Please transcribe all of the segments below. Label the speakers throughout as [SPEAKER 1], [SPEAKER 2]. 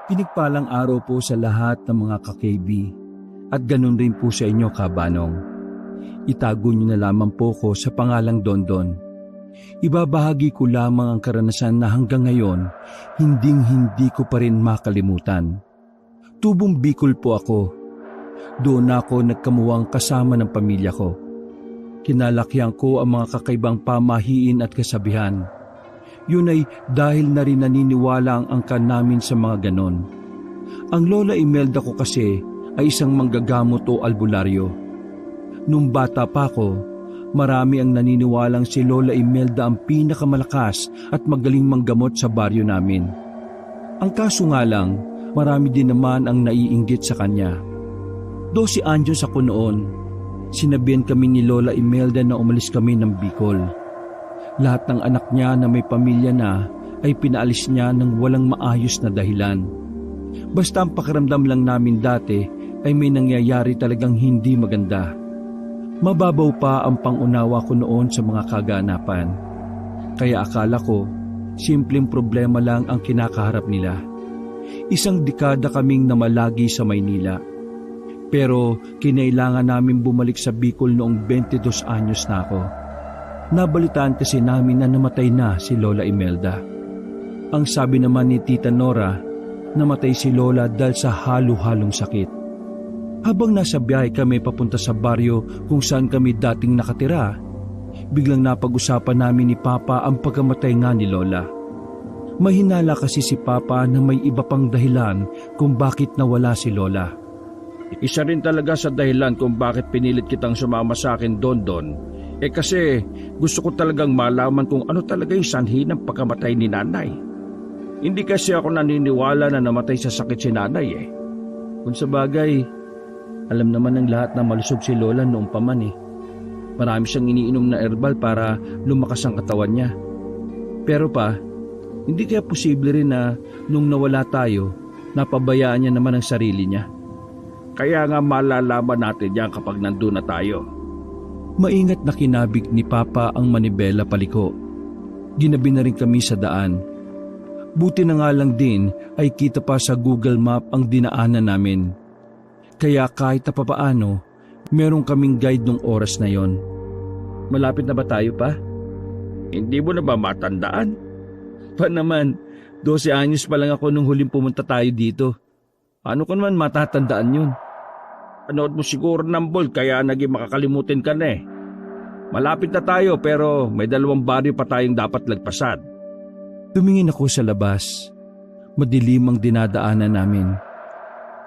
[SPEAKER 1] Pinagpalang araw po sa lahat ng mga ka-KB at ganun rin po sa inyo, Kabanong. Itago niyo na lamang po ko sa pangalang Dondon. Ibabahagi ko lamang ang karanasan na hanggang ngayon hindi ko pa rin makalimutan. Tubong Bicol po ako. Doon ako nagkamuwang kasama ng pamilya ko. Kinalakihan ko ang mga kakaibang pamahiin at kasabihan. Yun ay dahil na rin naniniwala ang angkan namin sa mga ganon. Ang Lola Imelda ko kasi ay isang manggagamot o albularyo. Nung bata pa ako, marami ang naniniwalang si Lola Imelda ang pinakamalakas at magaling manggamot sa baryo namin. Ang kaso nga lang, marami din naman ang naiinggit sa kanya. 12 anyos ako noon. Sinabihan kami ni Lola Imelda na umalis kami ng Bicol. Lahat ng anak niya na may pamilya na ay pinaalis niya ng walang maayos na dahilan. Basta ang pakiramdam lang namin dati ay may nangyayari talagang hindi maganda. Mababaw pa ang pangunawa ko noon sa mga kaganapan. Kaya akala ko, simpleng problema lang ang kinakaharap nila. Isang dekada kaming namalagi sa Maynila. Pero kinailangan namin bumalik sa Bicol noong 22 anyos na ako. Nabalitaan kasi namin na namatay na si Lola Imelda. Ang sabi naman ni Tita Nora, namatay si Lola dahil sa halo-halong sakit. Habang nasa biyahe kami papunta sa baryo kung saan kami dating nakatira, biglang napag-usapan namin ni Papa ang pagkamatay nga ni Lola. Mahinala kasi si Papa na may iba pang dahilan kung bakit nawala si Lola.
[SPEAKER 2] Isa rin talaga sa dahilan kung bakit pinilit kitang sumama sa akin, Dondon. Kasi gusto ko talagang malaman kung ano talaga yung sanhi ng pagkamatay ni nanay. Hindi kasi ako naniniwala na namatay sa sakit si nanay eh.
[SPEAKER 1] Kung sa bagay, alam naman ng lahat na malusog si Lola noong paman eh. Marami siyang iniinom na herbal para lumakas ang katawan niya. Pero pa, hindi kaya posible rin na nung nawala tayo, napabayaan niya naman ang sarili niya.
[SPEAKER 2] Kaya nga malalaman natin yan kapag nandun na tayo.
[SPEAKER 1] Maingat na kinabig ni Papa ang manibela paliko. Ginabi na rin kami sa daan. Buti na nga lang din ay kita pa sa Google Map ang dinaanan namin. Kaya kahit na papaano, meron kaming guide nung oras na yon. Malapit na ba tayo pa?
[SPEAKER 2] Hindi mo na ba matandaan?
[SPEAKER 1] Pa naman, 12 anyos pa lang ako nung huling pumunta tayo dito. Paano ko naman matatandaan yun?
[SPEAKER 2] Panood mo siguro ng ball kaya naging makakalimutin ka na eh. Malapit na tayo pero may 2 baryo pa tayong dapat lagpasan.
[SPEAKER 1] Tumingin ako sa labas. Madilim ang dinadaanan namin.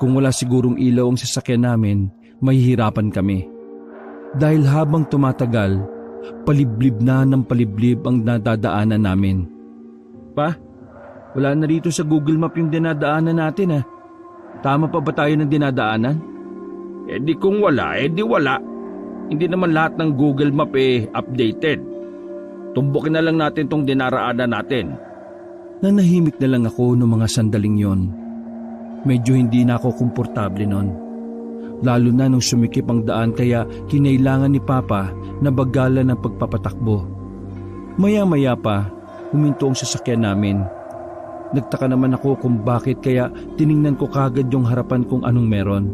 [SPEAKER 1] Kung wala sigurong ilaw ang sasakyan namin, mahihirapan kami. Dahil habang tumatagal, paliblib na ng paliblib ang nadadaanan namin. Pa, wala na rito sa Google Map yung dinadaanan natin ah. Tama pa ba tayo ng dinadaanan?
[SPEAKER 2] Di kung wala, di wala. Hindi naman lahat ng Google Map updated. Tumbukin na lang natin tong dinaraanan natin.
[SPEAKER 1] Nanahimik na lang ako noong mga sandaling yon. Medyo hindi na ako komportable nun. Lalo na nung sumikip ang daan kaya kinailangan ni Papa na bagalan ng pagpapatakbo. Maya-maya pa, huminto ang sasakyan namin. Nagtaka naman ako kung bakit kaya tiningnan ko kagad yung harapan kung anong meron.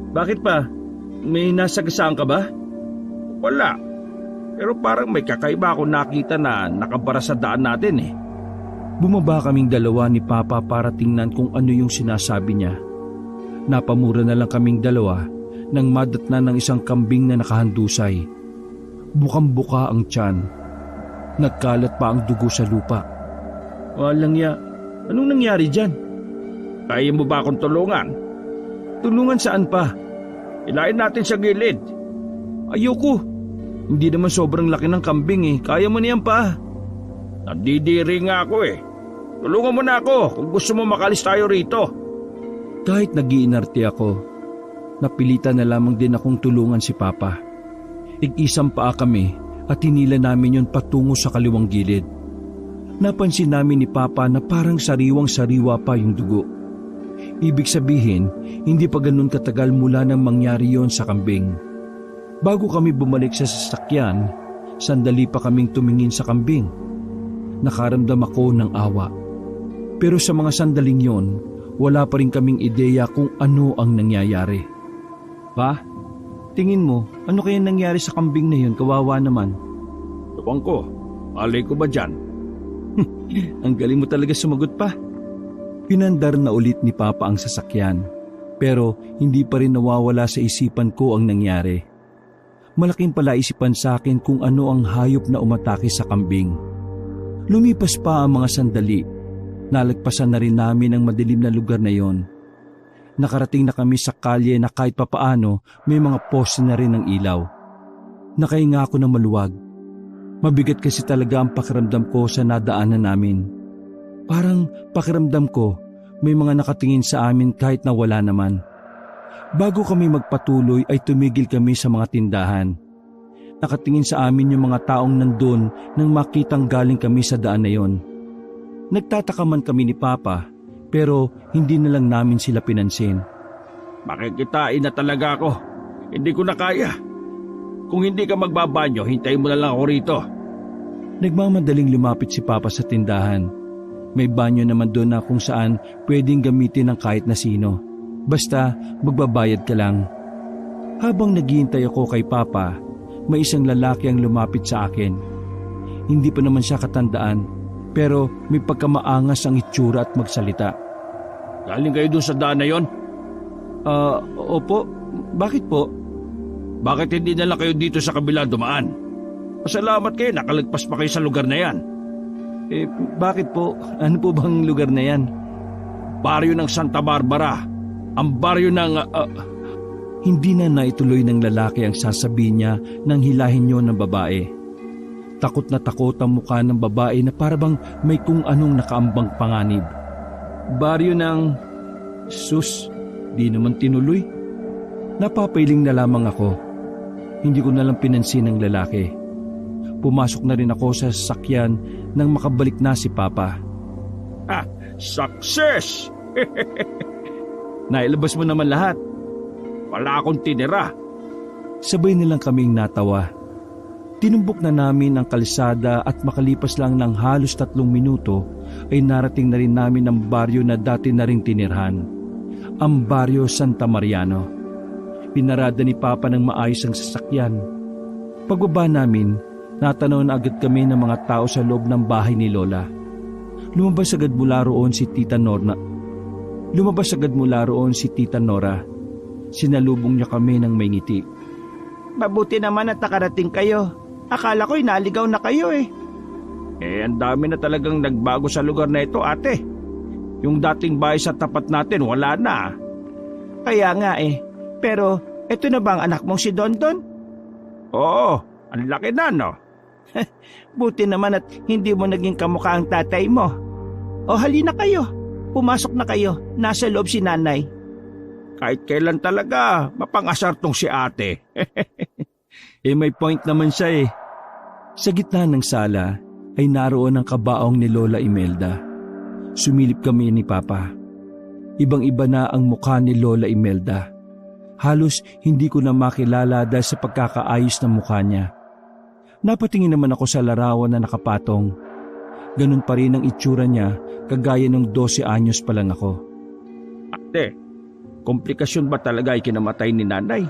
[SPEAKER 2] Bakit pa? May nasagasaan ka ba? Wala. Pero parang may kakaiba akong nakita na nakabara sa daan natin eh.
[SPEAKER 1] Bumaba kaming dalawa ni Papa para tingnan kung ano yung sinasabi niya. Napamura na lang kaming dalawa nang madatnan ng isang kambing na nakahandusay. Bukang-buka ang tiyan. Nagkalat pa ang dugo sa lupa.
[SPEAKER 2] Walang ya. Anong nangyari dyan? Kaya mo ba akong tulungan?
[SPEAKER 1] Tulungan saan pa?
[SPEAKER 2] Ilain natin sa gilid.
[SPEAKER 1] Ayoko. Hindi naman sobrang laki ng kambing eh. Kaya mo niyan pa.
[SPEAKER 2] Nandidiri nga ako eh. Tulungan mo na ako kung gusto mo makalis tayo rito.
[SPEAKER 1] Kahit nag-iinarte ako, napilitan na lamang din akong tulungan si Papa. Ig-isang paa kami at hinila namin yon patungo sa kaliwang gilid. Napansin namin ni Papa na parang sariwang-sariwa pa yung dugo. Ibig sabihin, hindi pa ganun katagal mula nang mangyari yon sa kambing. Bago kami bumalik sa sasakyan, sandali pa kaming tumingin sa kambing. Nakaramdam ako ng awa. Pero sa mga sandaling yon, wala pa rin kaming ideya kung ano ang nangyayari. Pa, tingin mo, ano kaya nangyari sa kambing na yun? Kawawa naman.
[SPEAKER 2] Ewan ko, alay ko ba dyan?
[SPEAKER 1] Ang galing mo talaga sumagot pa. Pinandar na ulit ni Papa ang sasakyan, pero hindi pa rin nawawala sa isipan ko ang nangyari. Malaking palaisipan sa akin kung ano ang hayop na umatake sa kambing. Lumipas pa ang mga sandali. Nalagpasan na rin namin ang madilim na lugar na yon. Nakarating na kami sa kalye na kahit papaano may mga poste na rin ng ilaw. Nakahinga ako ng maluwag. Mabigat kasi talaga ang pakiramdam ko sa nadaanan namin. Parang pakiramdam ko may mga nakatingin sa amin kahit na wala naman. Bago kami magpatuloy ay tumigil kami sa mga tindahan. Nakatingin sa amin yung mga taong nandun nang makitang galing kami sa daan na yon. Nagtataka man kami ni Papa pero hindi na lang namin sila pinansin.
[SPEAKER 2] Makikitain na talaga ako. Hindi ko na kaya. Kung hindi ka magbabanyo, hintayin mo na lang ako rito.
[SPEAKER 1] Nagmamadaling lumapit si Papa sa tindahan. May banyo naman doon na kung saan pwedeng gamitin ng kahit na sino. Basta magbabayad ka lang. Habang naghihintay ako kay Papa, may isang lalaki ang lumapit sa akin. Hindi pa naman siya katandaan, pero may pagkamaangas ang itsura at magsalita.
[SPEAKER 2] Galing kayo doon sa daan na yon?
[SPEAKER 1] Opo. Bakit po?
[SPEAKER 2] Bakit hindi na lang kayo dito sa kabila dumaan? Pasalamat kayo, nakalagpas pa kayo sa lugar na yan.
[SPEAKER 1] Bakit po? Ano po bang lugar na yan?
[SPEAKER 2] Baryo ng Santa Barbara. Ang baryo ng...
[SPEAKER 1] Hindi na naituloy ng lalaki ang sasabihin niya nang hilahin niyo ng babae. Takot na takot ang mukha ng babae na parabang may kung anong nakaambang panganib. Baryo ng... Sus, di naman tinuloy. Napapailing na lamang ako. Hindi ko na lang pinansin ang lalaki. Pumasok na rin ako sa sasakyan nang makabalik na si Papa.
[SPEAKER 2] Success!
[SPEAKER 1] Nailabas mo naman lahat.
[SPEAKER 2] Wala akong tinira.
[SPEAKER 1] Sabay nilang kaming natawa. Tinumbok na namin ang kalsada at makalipas lang ng halos 3 minuto ay narating na rin namin ang baryo na dati na ring tinirhan. Ang baryo Santa Mariano. Pinarada ni Papa ng maayos ang sasakyan. Pagbaba namin, natanaw na agad kami ng mga tao sa loob ng bahay ni Lola. Lumabas agad mula roon si Tita Nora. Sinalubong niya kami ng may ngiti.
[SPEAKER 3] Mabuti naman at nakarating kayo. Akala ko'y naligaw na kayo eh.
[SPEAKER 2] Ang dami na talagang nagbago sa lugar na ito, ate. Yung dating bahay sa tapat natin, wala na.
[SPEAKER 3] Kaya nga eh. Pero, eto na ba ang anak mong si Dondon?
[SPEAKER 2] Oo, ang laki na, no?
[SPEAKER 3] Buti naman at hindi mo naging kamukha ang tatay mo. O halina kayo. Pumasok na kayo. Nasa loob si nanay.
[SPEAKER 2] Kahit kailan talaga, mapangasar tong si ate.
[SPEAKER 1] May point naman siya eh. Sa gitna ng sala ay naroon ang kabaong ni Lola Imelda. Sumilip kami ni Papa. Ibang-iba na ang mukha ni Lola Imelda. Halos hindi ko na makilala dahil sa pagkakaayos ng mukha niya. Napatingin naman ako sa larawan na nakapatong. Ganun pa rin ang itsura niya kagaya ng 12 anyos pa lang ako.
[SPEAKER 2] Ate, komplikasyon ba talaga ay kinamatay ni nanay?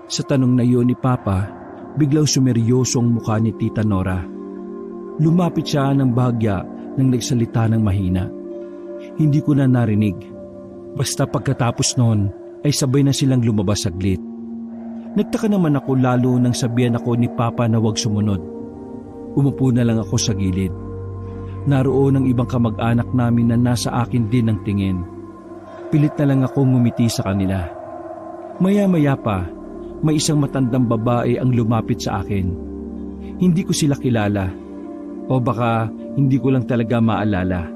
[SPEAKER 1] Sa tanong na iyon ni Papa, biglang sumeryoso ang mukha ni Tita Nora. Lumapit siya ng bahagya nang nagsalita ng mahina. Hindi ko na narinig. Basta pagkatapos noon ay sabay na silang lumabas saglit. Nagtaka naman ako lalo nang sabihan ako ni Papa na huwag sumunod. Umupo na lang ako sa gilid. Naroon ang ibang kamag-anak namin na nasa akin din ang tingin. Pilit na lang ako ngumiti sa kanila. Maya-maya pa, may isang matandang babae ang lumapit sa akin. Hindi ko sila kilala. O baka hindi ko lang talaga maalala.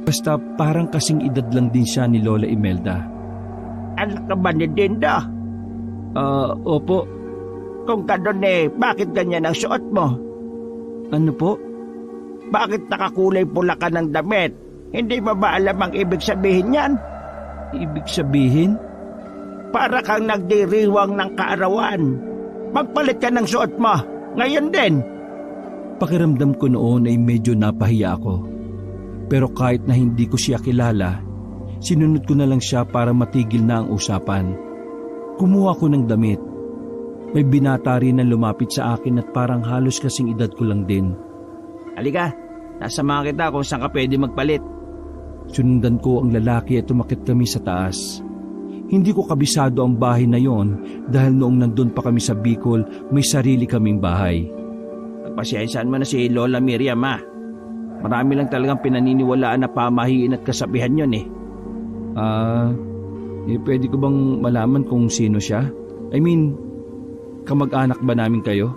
[SPEAKER 1] Basta parang kasing edad lang din siya ni Lola Imelda.
[SPEAKER 3] Anak ka ba ni Dinda?
[SPEAKER 1] Opo.
[SPEAKER 3] Kung ganun eh, bakit ganyan ang suot mo?
[SPEAKER 1] Ano po?
[SPEAKER 3] Bakit nakakulay pula ka ng damit? Hindi mo ba alam ang ibig sabihin yan?
[SPEAKER 1] Ibig sabihin?
[SPEAKER 3] Para kang nagdiriwang ng kaarawan. Magpalit ka ng suot mo. Ngayon din.
[SPEAKER 1] Pakiramdam ko noon ay medyo napahiya ako. Pero kahit na hindi ko siya kilala, Sinunod ko na lang siya para matigil na ang usapan. Kumuha ko ng damit. May binata rin na lumapit sa akin at parang halos kasing edad ko lang din.
[SPEAKER 3] Halika, nasamahan kita kung saan ka pwede magpalit.
[SPEAKER 1] Sunundan ko ang lalaki at umakyat kami sa taas. Hindi ko kabisado ang bahay na yon dahil noong nandun pa kami sa Bicol, may sarili kaming bahay.
[SPEAKER 3] Pagpasyensyahan mo na si Lola Miriam, ha? Marami lang talagang pinaniniwalaan na pamahiin at kasabihan yon eh.
[SPEAKER 1] Pwede ko bang malaman kung sino siya? I mean, kamag-anak ba namin kayo?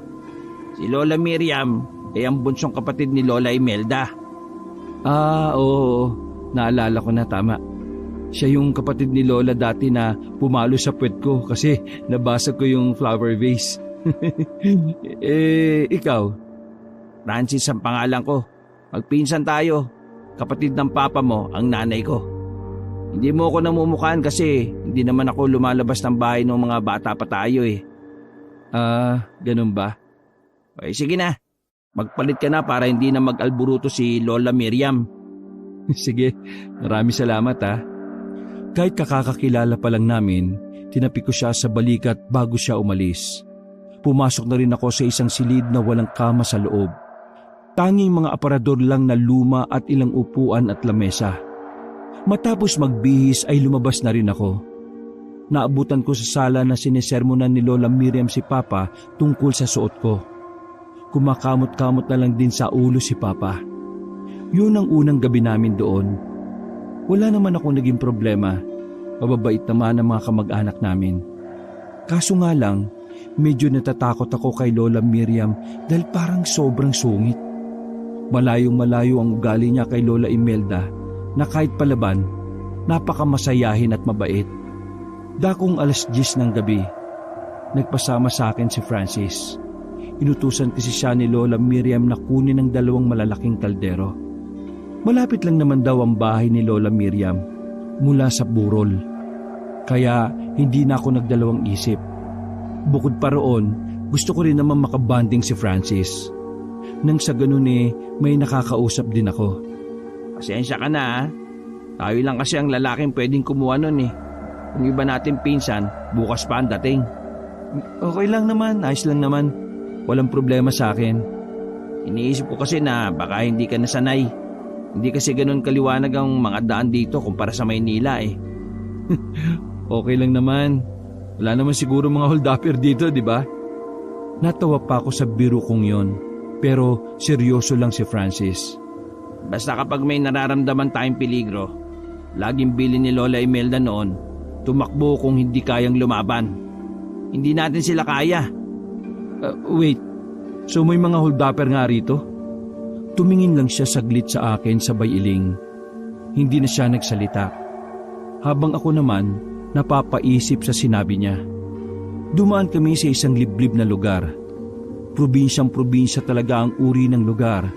[SPEAKER 3] Si Lola Miriam ay ang bunsong kapatid ni Lola Imelda.
[SPEAKER 1] Oo. Naalala ko na, tama. Siya yung kapatid ni Lola dati na pumalo sa puwet ko kasi nabasag ko yung flower vase. Ikaw?
[SPEAKER 3] Francis ang pangalan ko. Magpinsan tayo. Kapatid ng papa mo ang nanay ko. Hindi mo ako namumukhaan kasi hindi naman ako lumalabas ng bahay ng mga bata pa tayo eh.
[SPEAKER 1] Ganun ba?
[SPEAKER 3] Okay, sige na. Magpalit ka na para hindi na mag-alburuto si Lola Miriam.
[SPEAKER 1] Sige, maraming salamat ha. Kahit kakakakilala pa lang namin, tinapi ko siya sa balikat bago siya umalis. Pumasok na rin ako sa isang silid na walang kama sa loob. Tanging mga aparador lang na luma at ilang upuan at lamesa. Matapos magbihis ay lumabas na rin ako. Naabutan ko sa sala na sinisermonan ni Lola Miriam si Papa tungkol sa suot ko. Kumakamot-kamot na lang din sa ulo si Papa. Yun ang unang gabi namin doon. Wala naman akong naging problema. Mababait naman ang mga kamag-anak namin. Kaso nga lang, medyo natatakot ako kay Lola Miriam dahil parang sobrang sungit. Malayong-malayo ang ugali niya kay Lola Imelda na kahit palaban, napakamasayahin at mabait. Dakong 10:00 ng gabi, nagpasama sa akin si Francis. Inutusan kasi siya ni Lola Miriam na kunin ang 2 malalaking kaldero. Malapit lang naman daw ang bahay ni Lola Miriam mula sa burol. Kaya hindi na ako nagdalawang isip. Bukod pa roon, gusto ko rin naman makabanding si Francis. Nang sa ganun may nakakausap din ako.
[SPEAKER 3] Pasensya ka na ha. Tayo lang kasi ang lalaking pwedeng kumuha nun eh. Kung iba natin pinsan, bukas pa ang dating.
[SPEAKER 1] Okay lang naman, ayos lang naman. Walang problema sa akin.
[SPEAKER 3] Iniisip ko kasi na baka hindi ka nasanay. Hindi kasi ganun kaliwanag ang mga daan dito kumpara sa Maynila eh.
[SPEAKER 1] Okay lang naman. Wala naman siguro mga hold-upper dito, di ba? Natawa pa ako sa biro kong yon. Pero seryoso lang si Francis.
[SPEAKER 3] Basta kapag may nararamdaman tayong peligro, laging bilin ni Lola Imelda noon, tumakbo kung hindi kayang lumaban. Hindi natin sila kaya.
[SPEAKER 1] Wait, so may mga hold-upper nga rito? Tumingin lang siya saglit sa akin sabay iling. Hindi na siya nagsalita. Habang ako naman, napapaisip sa sinabi niya. Dumaan kami sa isang liblib na lugar. Probinsyang-probinsya talaga ang uri ng lugar.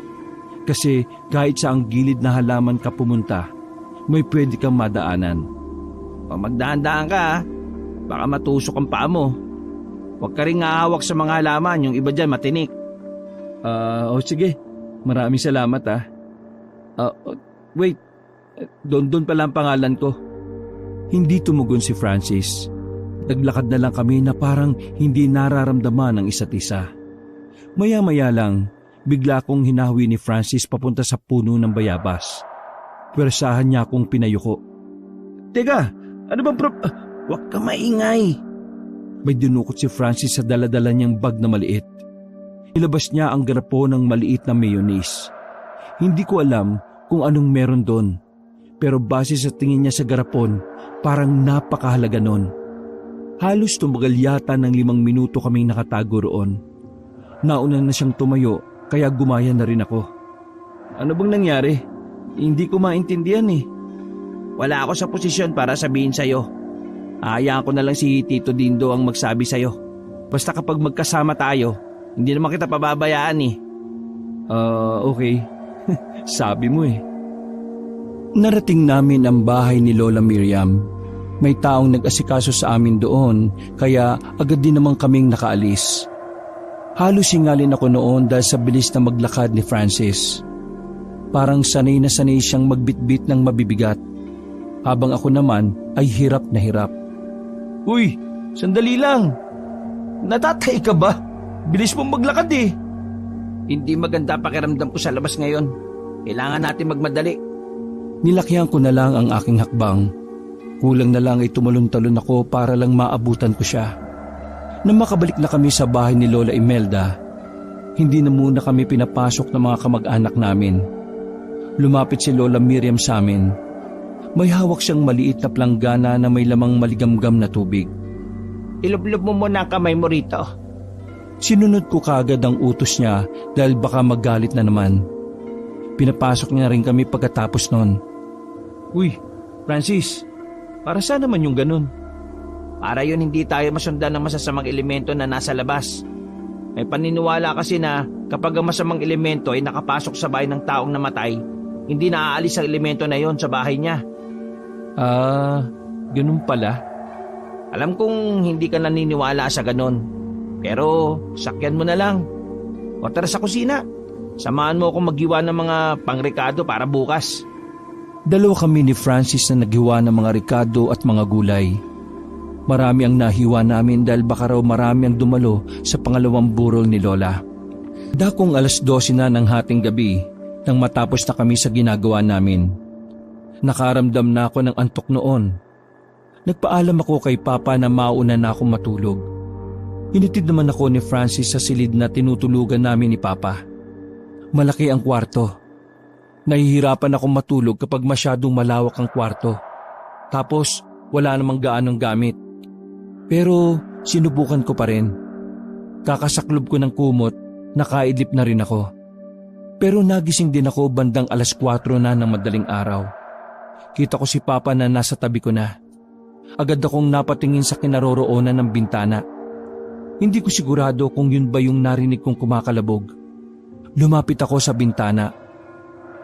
[SPEAKER 1] Kasi kahit sa ang gilid na halaman ka pumunta, may pwede kang madaanan.
[SPEAKER 3] Pag magdaan-daan ka ha, baka matusok ang paa mo. Huwag ka rin hahawak sa mga halaman, yung iba dyan matinik.
[SPEAKER 1] Sige. Maraming salamat ha. Wait, Dondon pala ang pangalan ko. Hindi tumugon si Francis. Naglakad na lang kami na parang hindi nararamdaman ang isa't isa. Maya-maya lang, bigla kong hinahawi ni Francis papunta sa puno ng bayabas. Pwersahan niya akong pinayuko.
[SPEAKER 3] Teka, ano bang Huwag ka maingay.
[SPEAKER 1] May dinukot si Francis sa daladala niyang bag na maliit. Ilabas niya ang garapo ng maliit na mayonnaise. Hindi ko alam kung anong meron doon. Pero base sa tingin niya sa garapon, parang napakahalaga nun. Halos tumagal yata ng 5 minuto kaming nakatago roon. Nauna na siyang tumayo, kaya gumaya na rin ako. Ano bang nangyari? Hindi ko maintindihan eh.
[SPEAKER 3] Wala ako sa posisyon para sabihin sa'yo. Hayaan ko na lang si Tito Dindo ang magsabi sa'yo. Basta kapag magkasama tayo, hindi naman kita pababayaan eh.
[SPEAKER 1] Okay. Sabi mo eh. Narating namin ang bahay ni Lola Miriam. May taong nag-asikaso sa amin doon, kaya agad din naman kaming nakaalis. Halos singalin ako noon dahil sa bilis na maglakad ni Francis. Parang sanay na sanay siyang magbitbit ng mabibigat. habang ako naman ay hirap na hirap.
[SPEAKER 3] Uy, sandali lang. Natatay ka ba? Bilis mong maglakad eh. Hindi maganda pakiramdam ko sa labas ngayon. Kailangan natin magmadali.
[SPEAKER 1] Nilakyan ko na lang ang aking hakbang. Kulang na lang ay tumalon-talon ako para lang maabutan ko siya. Nang makabalik na kami sa bahay ni Lola Imelda, hindi na muna kami pinapasok ng mga kamag-anak namin. Lumapit si Lola Miriam sa amin. May hawak siyang maliit na planggana na may lamang maligamgam na tubig.
[SPEAKER 3] Ilublob mo muna ang kamay mo rito.
[SPEAKER 1] Sinunod ko kaagad ang utos niya dahil baka magalit na naman. Pinapasok niya rin kami pagkatapos nun.
[SPEAKER 3] Uy, Francis, para saan naman yung ganun? Para yun hindi tayo masundan ng masasamang elemento na nasa labas. May paniniwala kasi na kapag ang masamang elemento ay nakapasok sa bahay ng taong namatay, hindi na aalis ang elemento na yon sa bahay niya.
[SPEAKER 1] Ganun pala.
[SPEAKER 3] Alam kong hindi ka naniniwala sa ganun. Pero sakyan mo na lang. O tara sa kusina. Samahan mo akong maghiwa ng mga pangrekado para bukas.
[SPEAKER 1] Dalawa kami ni Francis na naghiwa ng mga rekado at mga gulay. Marami ang nahiwa namin dahil baka raw marami ang dumalo sa pangalawang burol ni Lola. Dakong 12:00 na ng hating gabi nang matapos na kami sa ginagawa namin. Nakaramdam na ako ng antok noon. Nagpaalam ako kay Papa na mauna na akong matulog. Hinitid naman ako ni Francis sa silid na tinutulugan namin ni Papa. Malaki ang kwarto. Nahihirapan akong matulog kapag masyadong malawak ang kwarto. Tapos wala namang gaanong gamit. Pero sinubukan ko pa rin. Kakasaklob ko ng kumot, nakaidlip na rin ako. Pero nagising din ako bandang 4:00 na ng madaling araw. Kita ko si Papa na nasa tabi ko na. Agad akong napatingin sa kinaroroonan ng bintana. Hindi ko sigurado kung yun ba yung narinig kong kumakalabog. Lumapit ako sa bintana.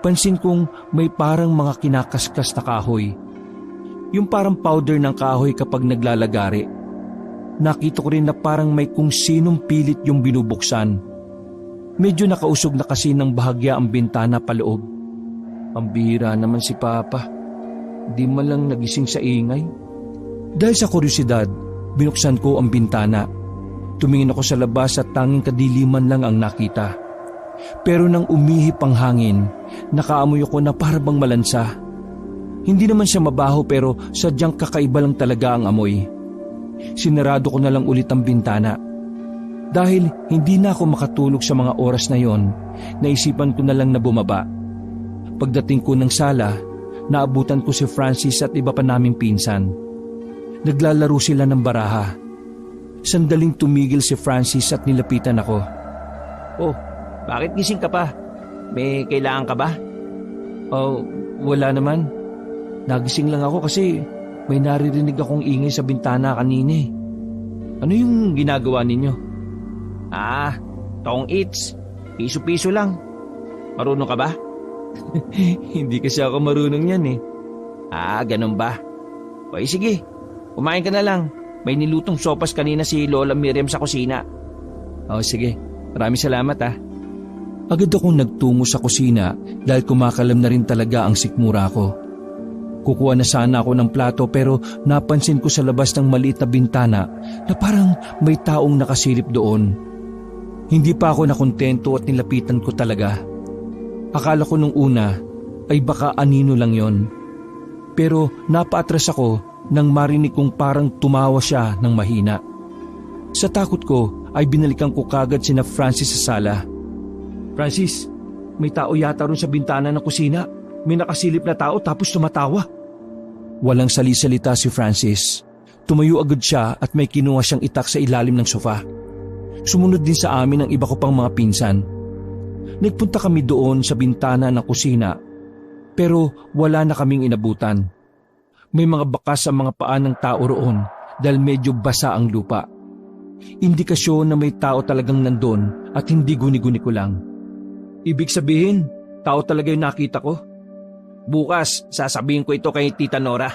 [SPEAKER 1] Pansin kong may parang mga kinakaskas na kahoy. Yung parang powder ng kahoy kapag naglalagari. Nakita ko rin na parang may kung sinong pilit yung binubuksan. Medyo nakausog na kasi ng bahagya ang bintana paloob. Ang bihira naman si Papa. Di man lang nagising sa ingay. Dahil sa kuryosidad, binuksan ko ang bintana. Tumingin ako sa labas at tanging kadiliman lang ang nakita. Pero nang umihip ang hangin, nakaamoy ako na parang malansa. Hindi naman siya mabaho pero sadyang kakaiba lang talaga ang amoy. Sinarado ko na lang ulit ang bintana. Dahil hindi na ako makatulog sa mga oras na yon, naisipan ko na lang na bumaba. Pagdating ko ng sala, naabutan ko si Francis at iba pa naming pinsan. Naglalaro sila ng baraha. Sandaling tumigil si Francis at nilapitan ako.
[SPEAKER 3] Oh, bakit gising ka pa? May kailangan ka ba?
[SPEAKER 1] Oh, wala naman. Nagising lang ako kasi may naririnig akong ingay sa bintana kanina eh. Ano yung ginagawa ninyo?
[SPEAKER 3] Tong eats. Piso-piso lang. Marunong ka ba?
[SPEAKER 1] Hindi kasi ako marunong yan eh.
[SPEAKER 3] Ganun ba? O sige, kumain ka na lang. May nilutong sopas kanina si Lola Miriam sa kusina.
[SPEAKER 1] Oh, sige. Maraming salamat ah. Agad akong nagtungo sa kusina dahil kumakalam na rin talaga ang sikmura ko. Kukuha na sana ako ng plato pero napansin ko sa labas ng maliit na bintana na parang may taong nakasilip doon. Hindi pa ako nakontento at nilapitan ko talaga. Akala ko nung una ay baka anino lang yon. Pero napaatras ako nang marinig kong parang tumawa siya ng mahina. Sa takot ko ay binalikan ko kagad sina Francis sa sala. Francis, may tao yata ron sa bintana ng kusina. May nakasilip na tao tapos tumatawa. Walang salisalita si Francis. Tumayo agad siya at may kinuha siyang itak sa ilalim ng sofa. Sumunod din sa amin ang iba ko pang mga pinsan. Nagpunta kami doon sa bintana ng kusina pero wala na kaming inabutan. May mga bakas sa mga paa ng tao roon dahil medyo basa ang lupa. Indikasyon na may tao talagang nandun at hindi guni-guni ko lang. Ibig sabihin, tao talaga yung nakita ko.
[SPEAKER 3] Bukas, sasabihin ko ito kay Tita Nora.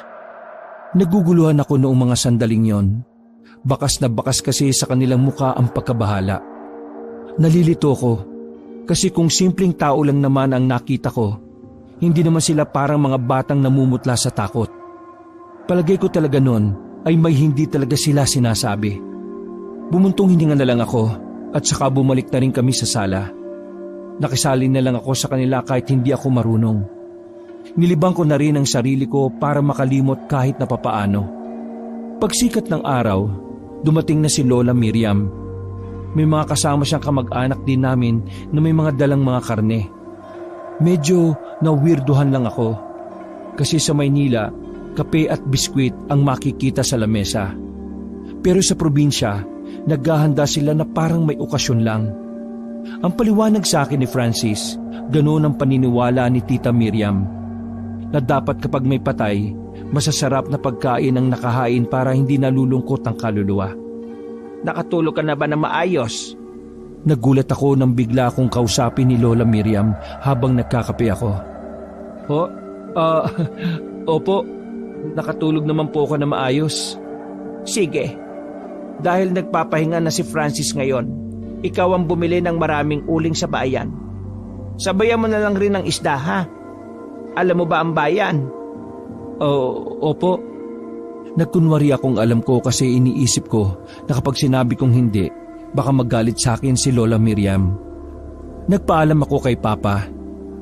[SPEAKER 1] Naguguluhan ako noong mga sandaling yon. Bakas na bakas kasi sa kanilang muka ang pagkabahala. Nalilito ko kasi kung simpleng tao lang naman ang nakita ko, hindi naman sila parang mga batang namumutla sa takot. Palagay ko talaga noon ay may hindi talaga sila sinasabi. Bumuntong hininga na lang ako at saka bumalik na rin kami sa sala. Nakisali na lang ako sa kanila kahit hindi ako marunong. Nilibang ko na rin ang sarili ko para makalimot kahit na papaano. Pagsikat ng araw, dumating na si Lola Miriam. May mga kasama siyang kamag-anak din namin na may mga dalang mga karne. Medyo na-weirduhan lang ako kasi sa Maynila, kape at biskwit ang makikita sa lamesa. Pero sa probinsya, naghahanda sila na parang may okasyon lang. Ang paliwanag sa akin ni Francis, ganoon ang paniniwala ni Tita Miriam, na dapat kapag may patay, masasarap na pagkain ang nakahain para hindi nalulungkot ang kaluluwa.
[SPEAKER 3] Nakatulog ka na ba na maayos?
[SPEAKER 1] Nagulat ako nang bigla akong kausapin ni Lola Miriam habang nagkakape ako. Opo, nakatulog naman po ako na maayos.
[SPEAKER 3] Sige, dahil nagpapahinga na si Francis ngayon, ikaw ang bumili ng maraming uling sa bayan. Sabayan mo na lang rin ng isda, ha? Alam mo ba ang bayan?
[SPEAKER 1] Opo. Nagkunwari akong alam ko kasi iniisip ko na kapag sinabi kong hindi, baka magalit sa akin si Lola Miriam. Nagpaalam ako kay Papa.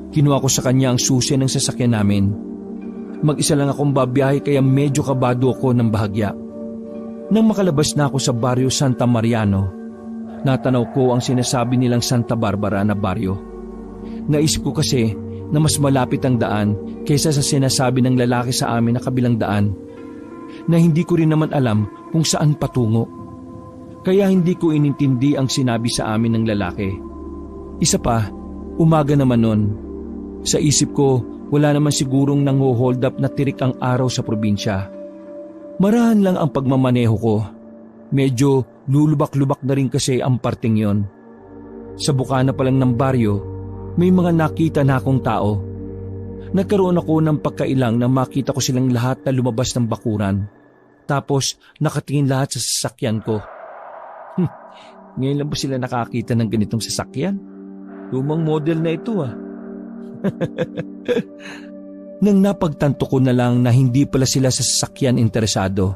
[SPEAKER 1] Kinuha ko sa kanya ang susi ng sasakyan namin. Mag-isa lang akong babiyahe kaya medyo kabado ako ng bahagya. Nang makalabas na ako sa baryo Santa Mariano, natanaw ko ang sinasabi nilang Santa Barbara na baryo. Naisip ko kasi na mas malapit ang daan kaysa sa sinasabi ng lalaki sa amin na kabilang daan, na hindi ko rin naman alam kung saan patungo. Kaya hindi ko inintindi ang sinabi sa amin ng lalaki. Isa pa, umaga naman nun. Sa isip ko, wala naman sigurong nang-hold up na tirik ang araw sa probinsya. Marahan lang ang pagmamaneho ko. Medyo lulubak-lubak na rin kasi ang parting yon. Sa bukana pa lang ng baryo, may mga nakita na akong tao. Nagkaroon ako ng pagkailang na makita ko silang lahat na lumabas ng bakuran. Tapos nakatingin lahat sa sasakyan ko. Ngayon lang ba sila nakakita ng ganitong sasakyan? Lumang model na ito ah. Nang napagtanto ko na lang na hindi pala sila sa sasakyan interesado,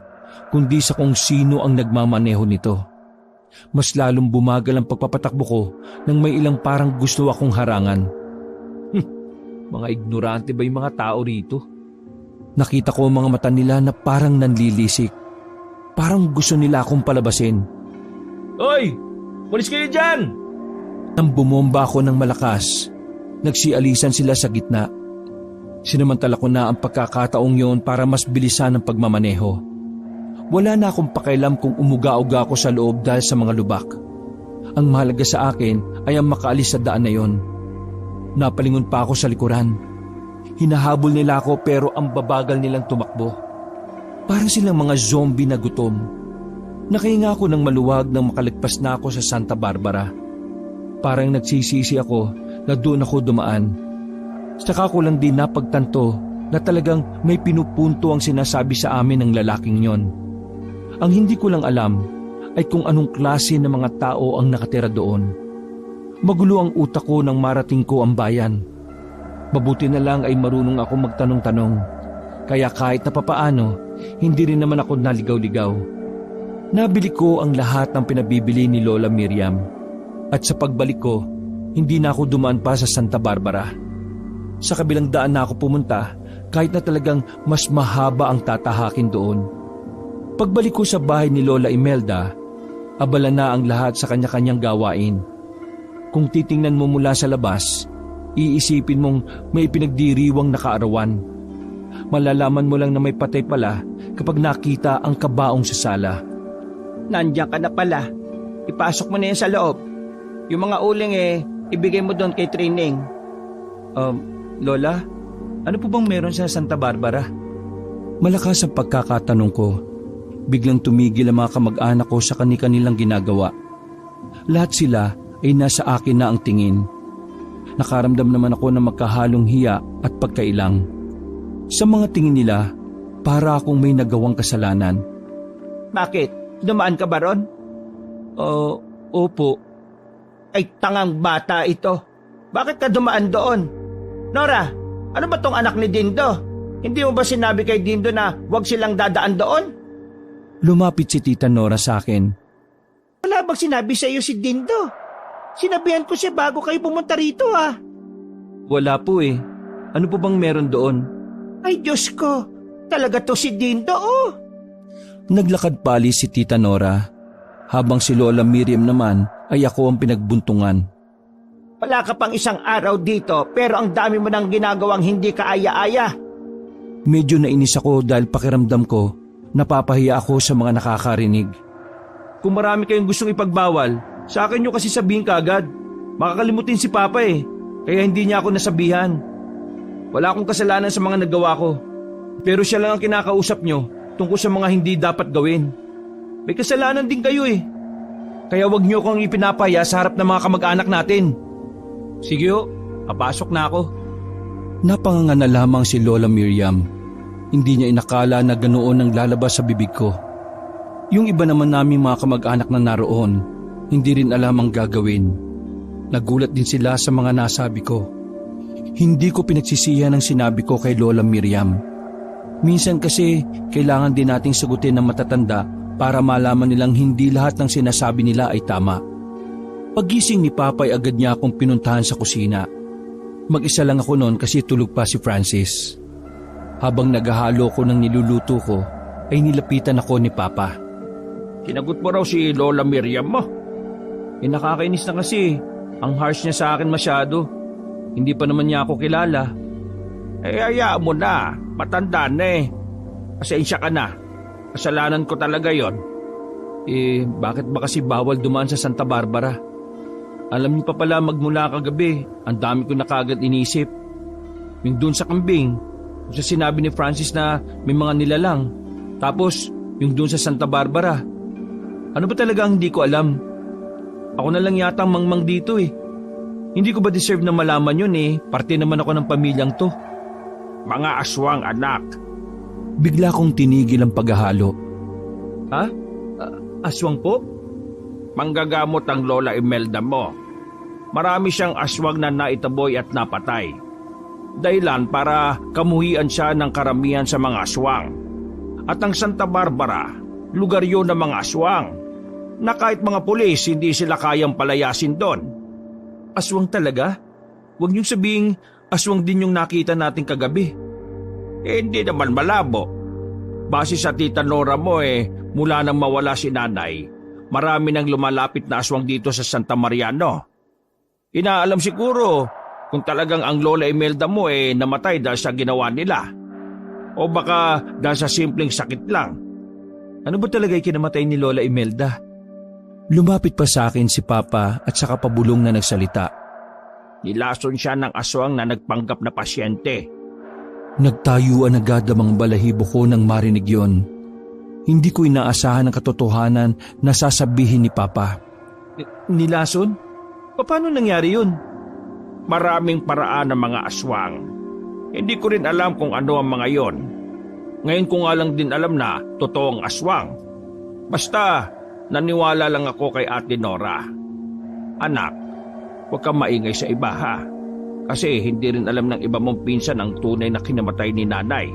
[SPEAKER 1] kundi sa kung sino ang nagmamaneho nito. Mas lalong bumagal ang pagpapatakbo ko nang may ilang parang gusto akong harangan. Mga ignorante ba yung mga tao rito? Nakita ko ang mga mata nila na parang nanlilisik. Parang gusto nila akong palabasin.
[SPEAKER 3] Hoy! Pulis kayo dyan!
[SPEAKER 1] Nang bumomba ako ng malakas, nagsialisan sila sa gitna. Sinamantala ko na ang pagkakataong yon para mas bilisan ang pagmamaneho. Wala na akong pakialam kung umuga-uga ako sa loob dahil sa mga lubak. Ang mahalaga sa akin ay ang makaalis sa daan na yon. Napalingon pa ako sa likuran. Hinahabol nila ako pero ang babagal nilang tumakbo. Parang silang mga zombie na gutom. Nakahinga ako ng maluwag nang makalagpas na ako sa Santa Barbara. Parang nagsisisi ako na doon ako dumaan. Saka ko lang din napagtanto na talagang may pinupunto ang sinasabi sa amin ng lalaking yon. Ang hindi ko lang alam ay kung anong klase ng mga tao ang nakatira doon. Magulo ang utak ko nang marating ko ang bayan. Mabuti na lang ay marunong ako magtanong-tanong. Kaya kahit na papaano, hindi rin naman ako naligaw-ligaw. Nabili ko ang lahat ng pinabibili ni Lola Miriam. At sa pagbalik ko, hindi na ako dumaan pa sa Santa Barbara. Sa kabilang daan na ako pumunta kahit na talagang mas mahaba ang tatahakin doon. Pagbalik ko sa bahay ni Lola Imelda, abala na ang lahat sa kanya-kanyang gawain. Kung titingnan mo mula sa labas, iisipin mong may pinagdiriwang nakaarawan. Malalaman mo lang na may patay pala kapag nakita ang kabaong sa sala.
[SPEAKER 3] Nandiyan ka na pala. Ipasok mo na yan sa loob. Yung mga uling ibigay mo doon kay Training.
[SPEAKER 1] Lola, ano po bang meron sa Santa Barbara? Malakas ang pagkakatanong ko. Biglang tumigil ang mga kamag-anak ko sa kanilang ginagawa. Lahat sila ay nasa akin na ang tingin. Nakaramdam naman ako ng magkahalong hiya at pagkailang. Sa mga tingin nila, para akong may nagawang kasalanan.
[SPEAKER 3] Bakit? Dumaan ka ba ron?
[SPEAKER 1] Opo.
[SPEAKER 3] Ay, tangang bata ito. Bakit ka dumaan doon? Nora, ano ba tong anak ni Dindo? Hindi mo ba sinabi kay Dindo na huwag silang dadaan doon?
[SPEAKER 1] Lumapit si Tita Nora sa akin.
[SPEAKER 3] Wala bang sinabi sa iyo si Dindo? Sinabihan ko siya bago kayo pumunta rito
[SPEAKER 1] Wala po eh. Ano po bang meron doon?
[SPEAKER 3] Ay Diyos ko, talaga to si Dindo
[SPEAKER 1] Naglakad pali si Tita Nora, habang si Lola Miriam naman ay ako ang pinagbuntungan.
[SPEAKER 3] Wala ka pang isang araw dito pero ang dami mo nang ginagawang hindi kaaya-aya.
[SPEAKER 1] Medyo nainis ako dahil pakiramdam ko napapahiya ako sa mga nakakarinig.
[SPEAKER 2] Kung marami kayong gustong ipagbawal, sa akin nyo kasi sabihin kaagad. Makakalimutin si Papa kaya hindi niya ako nasabihan. Wala akong kasalanan sa mga nagawa ko. Pero siya lang ang kinakausap nyo tungkol sa mga hindi dapat gawin. May kasalanan din kayo Kaya wag nyo akong ipinapaya sa harap ng mga kamag-anak natin. Sige papasok na ako.
[SPEAKER 1] Napanganga na lamang si Lola Miriam. Hindi niya inakala na ganoon ang lalabas sa bibig ko. Yung iba naman naming mga kamag-anak na naroon, hindi rin alam ang gagawin. Nagulat din sila sa mga nasabi ko. Hindi ko pinagsisihan ang sinabi ko kay Lola Miriam. Minsan kasi kailangan din nating sagutin ng matatanda para malaman nilang hindi lahat ng sinasabi nila ay tama. Paggising ni Papa ay agad niya akong pinuntahan sa kusina. Mag-isa lang ako noon kasi tulog pa si Francis. Habang naghahalo ko ng niluluto ko, ay nilapitan ako ni Papa.
[SPEAKER 2] Kinagot mo raw si Lola Miriam mo.
[SPEAKER 1] Nakakainis na kasi. Ang harsh niya sa akin masyado. Hindi pa naman niya ako kilala.
[SPEAKER 2] Hayaan mo na. Matanda na Pasensya ka na. Kasalanan ko talaga yon.
[SPEAKER 1] Bakit ba kasi bawal dumaan sa Santa Barbara? Alam niyo pa pala magmula kagabi, ang dami ko na kagad inisip. Yung doon sa kambing, sa sinabi ni Francis na may mga nilalang. Tapos, yung doon sa Santa Barbara. Ano ba talaga ang hindi ko alam? Ako na lang yata ang mangmang dito Hindi ko ba deserve na malaman yun Parte naman ako ng pamilyang to.
[SPEAKER 2] Mga aswang anak.
[SPEAKER 1] Bigla kong tinigil ang paghahalo.
[SPEAKER 2] Ha? Aswang po? Manggagamot ang Lola Imelda mo. Marami siyang aswang na naitaboy at napatay. Dahilan para kamuhian siya ng karamihan sa mga aswang. At ang Santa Barbara, lugar yun ng mga aswang. Na kahit mga pulis, hindi sila kayang palayasin doon.
[SPEAKER 1] Aswang talaga? Huwag niyong sabihing aswang din yung nakita natin kagabi.
[SPEAKER 2] Hindi naman malabo. Base sa Tita Nora mo mula nang mawala si nanay, marami nang lumalapit na aswang dito sa Santa Mariano. Inaalam siguro kung talagang ang Lola Imelda mo namatay dahil sa ginawa nila. O baka dahil sa simpleng sakit lang.
[SPEAKER 1] Ano ba talaga kinamatay ni Lola Imelda? Lumapit pa sa akin si Papa at saka pabulong na nagsalita.
[SPEAKER 2] Nilason siya ng aswang na nagpanggap na pasyente.
[SPEAKER 1] Nagtayuan agad ang mga balahibo ko nang marinig yon. Hindi ko inaasahan ang katotohanan na sasabihin ni Papa. Nilason? Paano nangyari yun?
[SPEAKER 2] Maraming paraan ng mga aswang. Hindi ko rin alam kung ano ang mga yon. Ngayon ko nga lang din alam na totoong aswang. Basta, naniwala lang ako kay Ate Nora. Anak, huwag kang maingay sa iba Kasi hindi rin alam ng iba mong pinsan ang tunay na kinamatay ni nanay.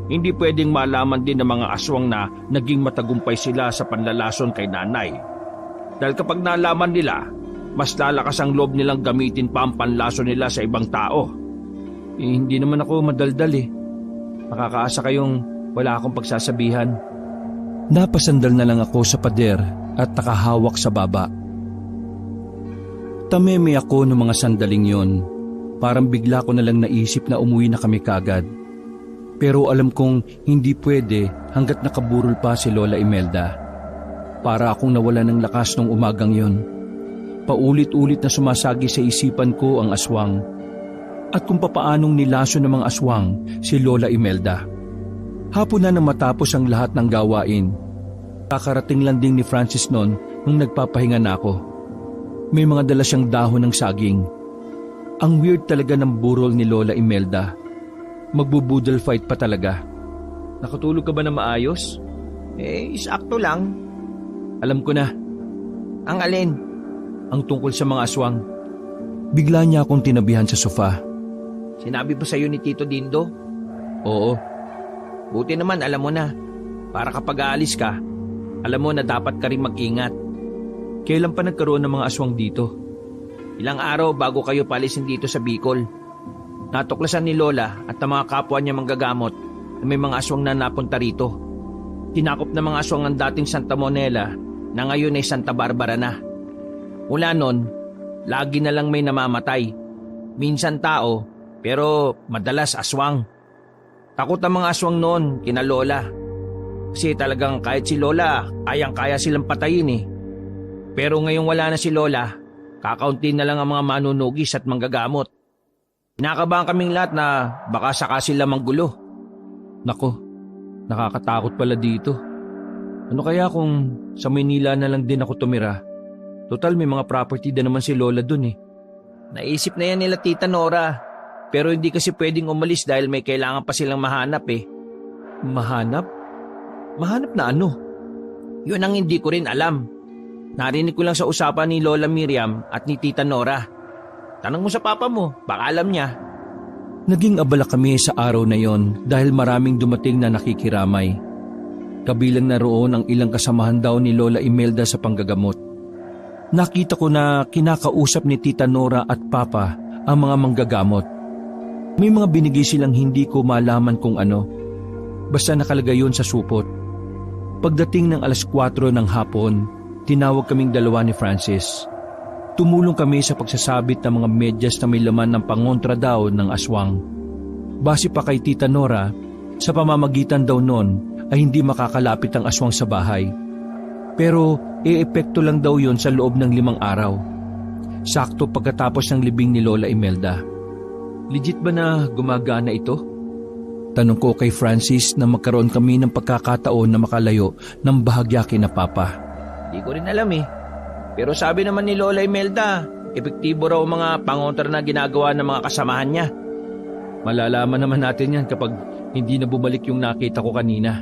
[SPEAKER 2] Hindi pwedeng malaman din ng mga aswang na naging matagumpay sila sa panlalason kay nanay. Dahil kapag nalaman nila, mas lalakas ang loob nilang gamitin pa ang panlason nila sa ibang tao.
[SPEAKER 1] Hindi naman ako madaldal Makakaasa kayong wala akong pagsasabihan. Napasandal na lang ako sa pader at nakahawak sa baba. Tameme ako ng mga sandaling yon. Parang bigla ko na lang naisip na umuwi na kami kagad. Pero alam kong hindi pwede hanggat nakaburol pa si Lola Imelda. Para akong nawala ng lakas nung umagang yon. Paulit-ulit na sumasagi sa isipan ko ang aswang. At kung papaanong nilaso ng mga aswang si Lola Imelda. Hapon na nang matapos ang lahat ng gawain. Kakarating lang din ni Francis noon nung nagpapahinga na ako. May mga dala siyang dahon ng saging. Ang weird talaga ng burol ni Lola Imelda. Magbo-boodle fight pa talaga. Nakatulog ka ba na maayos?
[SPEAKER 3] Sakto lang.
[SPEAKER 1] Alam ko na.
[SPEAKER 3] Ang alin?
[SPEAKER 1] Ang tungkol sa mga aswang. Bigla niya akong tinabihan sa sofa.
[SPEAKER 3] Sinabi ba sa'yo ni Tito Dindo? Oo. Buti naman alam mo na. Para kapag aalis ka, alam mo na dapat ka rin mag-ingat.
[SPEAKER 1] Kailan pa nagkaroon ng mga aswang dito?
[SPEAKER 3] Ilang araw bago kayo palisin dito sa Bicol. Natuklasan ni Lola at ng mga kapwa niya manggagamot na may mga aswang na napunta rito. Tinakop na mga aswang ang dating Santa Monela na ngayon ay Santa Barbara na. Mula nun, lagi na lang may namamatay. Minsan tao, pero madalas aswang. Takot ang mga aswang noon kina Lola. Kasi talagang kahit si Lola, kayang-kaya silang patayin eh. Pero ngayong wala na si Lola, kakaunti na lang ang mga manunugis at manggagamot. Kinakabahan kaming lahat na baka saka sila manggulo.
[SPEAKER 1] Nako, nakakatakot pala dito. Ano kaya kung sa Maynila na lang din ako tumira? Total may mga property din naman si Lola dun eh.
[SPEAKER 3] Naisip na yan nila Tita Nora. Pero hindi kasi pwedeng umalis dahil may kailangan pa silang mahanap eh.
[SPEAKER 1] Mahanap? Mahanap na ano?
[SPEAKER 3] Yun ang hindi ko rin alam. Narinig ko lang sa usapan ni Lola Miriam at ni Tita Nora. Tanong mo sa papa mo, baka alam niya.
[SPEAKER 1] Naging abala kami sa araw na yon dahil maraming dumating na nakikiramay. Kabilang na roon ang ilang kasamahan daw ni Lola Imelda sa panggagamot. Nakita ko na kinakausap ni Tita Nora at Papa ang mga manggagamot. May mga binigay silang hindi ko malaman kung ano. Basta nakalagay yun sa supot. Pagdating ng 4:00 ng hapon, tinawag kaming dalawa ni Francis. Tumulong kami sa pagsasabit ng mga medyas na may laman ng pangontra daw ng aswang. Base pa kay Tita Nora, sa pamamagitan daw nun ay hindi makakalapit ang aswang sa bahay. Pero e-epekto lang daw yon sa loob ng 5 araw. Sakto pagkatapos ng libing ni Lola Imelda. Legit ba na gumagana ito? Tanong ko kay Francis na magkaroon kami ng pagkakataon na makalayo ng bahagya kina Papa.
[SPEAKER 3] Di ko rin alam eh. Pero sabi naman ni Lola Imelda, epektibo raw mga pangontra na ginagawa ng mga kasamahan niya.
[SPEAKER 1] Malalaman naman natin yan kapag hindi na bumalik yung nakita ko kanina.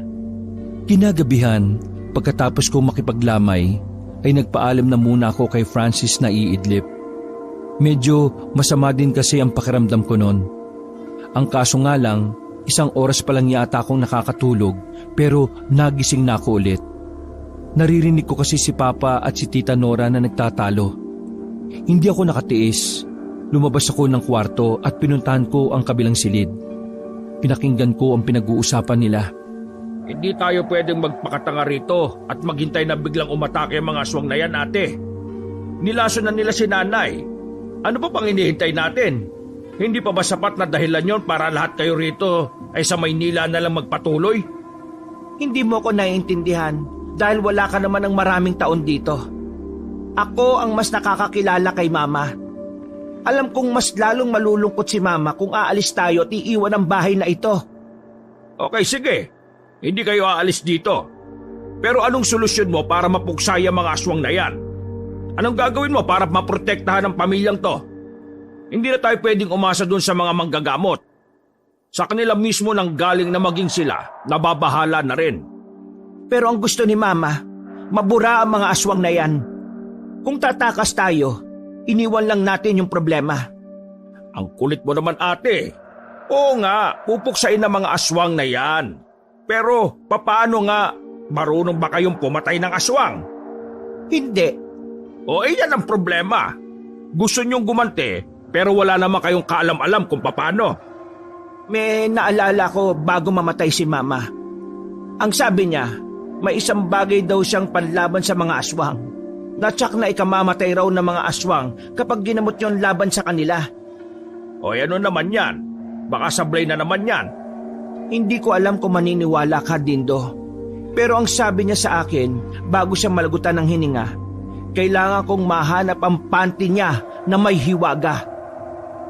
[SPEAKER 1] Kinagabihan, pagkatapos ko makipaglamay, ay nagpaalam na muna ako kay Francis na iidlip. Medyo masama din kasi ang pakiramdam ko noon. Ang kaso nga lang, 1 oras pa lang yata akong nakakatulog pero nagising na ako ulit. Naririnig ko kasi si Papa at si Tita Nora na nagtatalo. Hindi ako nakatiis. Lumabas ako ng kwarto at pinuntahan ko ang kabilang silid. Pinakinggan ko ang pinag-uusapan nila.
[SPEAKER 2] Hindi tayo pwedeng magpakatanga rito at maghintay na biglang umatake ang mga aswang na yan, ate. Nilaso na nila si nanay. Ano pa pang hinihintay natin? Hindi pa ba sapat na dahilan yon para lahat kayo rito ay sa Maynila na lang magpatuloy?
[SPEAKER 3] Hindi mo ko naiintindihan dahil wala ka naman ng maraming taon dito. Ako ang mas nakakakilala kay Mama. Alam kong mas lalong malulungkot si Mama kung aalis tayo at iiwan ang bahay na ito.
[SPEAKER 2] Okay, sige. Hindi kayo aalis dito. Pero anong solusyon mo para mapuksay ang mga aswang na yan? Anong gagawin mo para maprotektahan ang pamilyang to? Hindi na tayo pwedeng umasa dun sa mga manggagamot. Sa kanila mismo nang galing na maging sila, nababahala na rin.
[SPEAKER 3] Pero ang gusto ni Mama, mabura ang mga aswang na yan. Kung tatakas tayo, iniwan lang natin yung problema.
[SPEAKER 2] Ang kulit mo naman, ate. Oo nga, pupuksain ng mga aswang na yan. Pero papaano nga, marunong ba kayong pumatay ng aswang?
[SPEAKER 3] Hindi.
[SPEAKER 2] O iyan ang problema. Gusto nyong gumante, pero wala naman kayong kaalam-alam kung papaano.
[SPEAKER 3] May naalala ko bago mamatay si Mama. Ang sabi niya, may isang bagay daw siyang panlaban sa mga aswang. Natsak na ikamamatay raw ng mga aswang kapag ginamot yon laban sa kanila.
[SPEAKER 2] O ano naman yan? Baka sablay na naman yan.
[SPEAKER 3] Hindi ko alam kung maniniwala ka, Dindo. Pero ang sabi niya sa akin, bago siya malagutan ng hininga, kailangan kong mahanap ang panty niya na may hiwaga.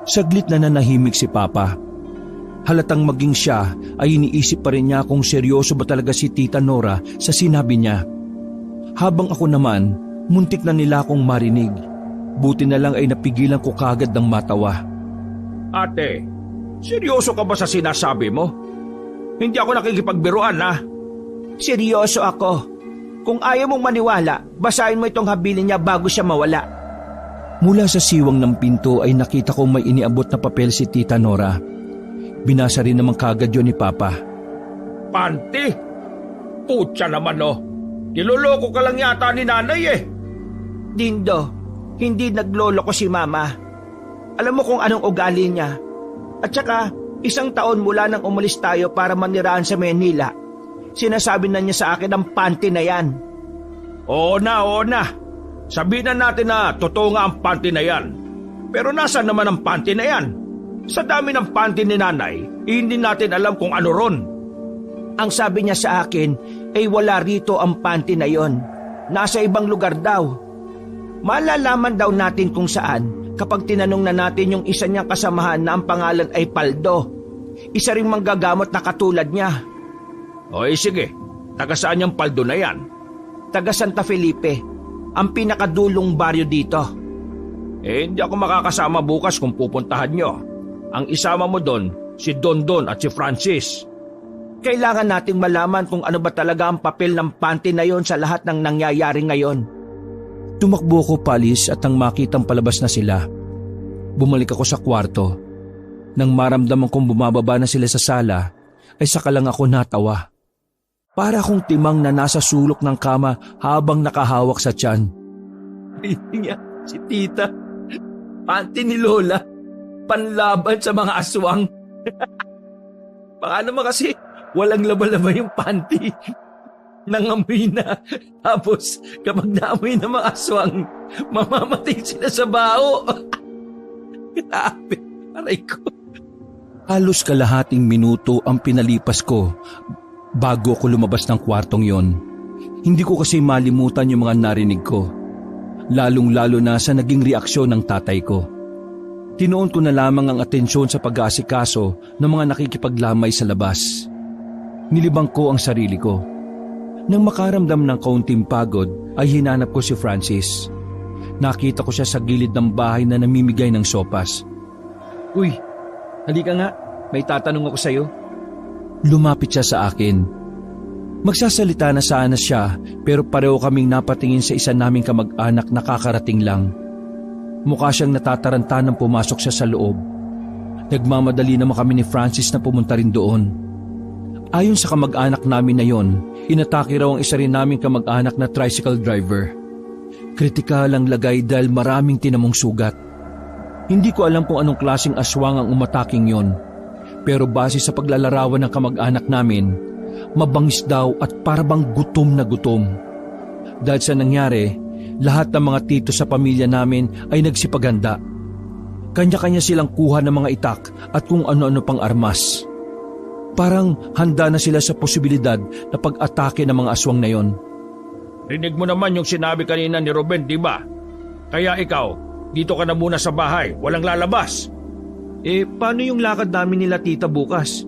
[SPEAKER 1] Saglit na nanahimik si Papa. Halatang maging siya ay iniisip pa rin niya kung seryoso ba talaga si Tita Nora sa sinabi niya. Habang ako naman, muntik na nila akong marinig. Buti na lang ay napigilan ko kagad ng matawa.
[SPEAKER 2] Ate, seryoso ka ba sa sinasabi mo? Hindi ako nakikipagbiruan, ha?
[SPEAKER 3] Seryoso ako. Kung ayaw mong maniwala, basahin mo itong habilin niya bago siya mawala.
[SPEAKER 1] Mula sa siwang ng pinto ay nakita kong may iniabot na papel si Tita Nora. Binasa rin naman kagad yun ni Papa.
[SPEAKER 2] Panty? Putya naman oh. Niloloko ka lang yata ni nanay eh.
[SPEAKER 3] Dindo, hindi naglolo ko si Mama. Alam mo kung anong ugali niya. At saka, 1 taon mula nang umalis tayo para manirahan sa Manila, sinasabi na niya sa akin ang panty na yan.
[SPEAKER 2] Oo na. Sabihin na natin na totoo nga ang panty na yan. Pero nasaan naman ang panty na yan? Sa dami ng panty ni nanay, hindi natin alam kung ano ron.
[SPEAKER 3] Ang sabi niya sa akin ay wala rito ang panty na yon. Nasa ibang lugar daw. Malalaman daw natin kung saan kapag tinanong na natin yung isa niyang kasamahan na ang pangalan ay Paldo. Isa ring manggagamot na katulad niya.
[SPEAKER 2] Oy sige, taga saan yung Paldo na yan?
[SPEAKER 3] Taga Santa Felipe, ang pinakadulong baryo dito.
[SPEAKER 2] Hindi ako makakasama bukas kung pupuntahan nyo. Ang isama mo doon, si Dondon at si Francis.
[SPEAKER 3] Kailangan nating malaman kung ano ba talaga ang papel ng panty na yon sa lahat ng nangyayari ngayon.
[SPEAKER 1] Tumakbo ko palis at nang makitang palabas na sila, bumalik ako sa kwarto. Nang maramdaman kong bumababa na sila sa sala, ay saka lang ako natawa. Para akong timang na nasa sulok ng kama habang nakahawak sa tiyan.
[SPEAKER 3] Niya, si Tita, panty ni Lola, panlaban sa mga aswang. Baka naman kasi walang laba-laba yung panty. Nangamoy na. Tapos kapag naamoy ng mga aswang, mamamatay sila sa bao. Grabe, aray ko.
[SPEAKER 1] Halos kalahating minuto ang pinalipas ko bago ako lumabas ng kwartong yon. Hindi ko kasi malimutan yung mga narinig ko. Lalong-lalo na sa naging reaksyon ng tatay ko. Tinoon ko na lamang ang atensyon sa pag-aasikaso ng mga nakikipaglamay sa labas. Nilibang ko ang sarili ko. Nang makaramdam ng kaunting pagod ay hinanap ko si Francis. Nakita ko siya sa gilid ng bahay na namimigay ng sopas.
[SPEAKER 3] Uy, halika nga, may tatanong ako sa'yo.
[SPEAKER 1] Lumapit siya sa akin. Magsasalita na sana siya pero pareho kaming napatingin sa isa naming kamag-anak na kakarating lang. Mukha siyang natataranta nang pumasok siya sa loob. Nagmamadali naman kami ni Francis na pumunta rin doon. Ayon sa kamag-anak namin na yon, inatake raw ang isa rin naming kamag-anak na tricycle driver. Kritikal ang lagay dahil maraming tinamong sugat. Hindi ko alam kung anong klaseng aswang ang umataking yon. Pero base sa paglalarawan ng kamag-anak namin, mabangis daw at parabang gutom na gutom. Dahil sa nangyari, lahat ng mga tito sa pamilya namin ay nagsipaganda. Kanya-kanya silang kuha ng mga itak at kung ano-ano pang armas. Parang handa na sila sa posibilidad na pag-atake ng mga aswang na yon.
[SPEAKER 2] Rinig mo naman yung sinabi kanina ni Ruben, di ba? Kaya ikaw, dito ka na muna sa bahay, walang lalabas.
[SPEAKER 3] Paano yung lakad namin nila tita bukas?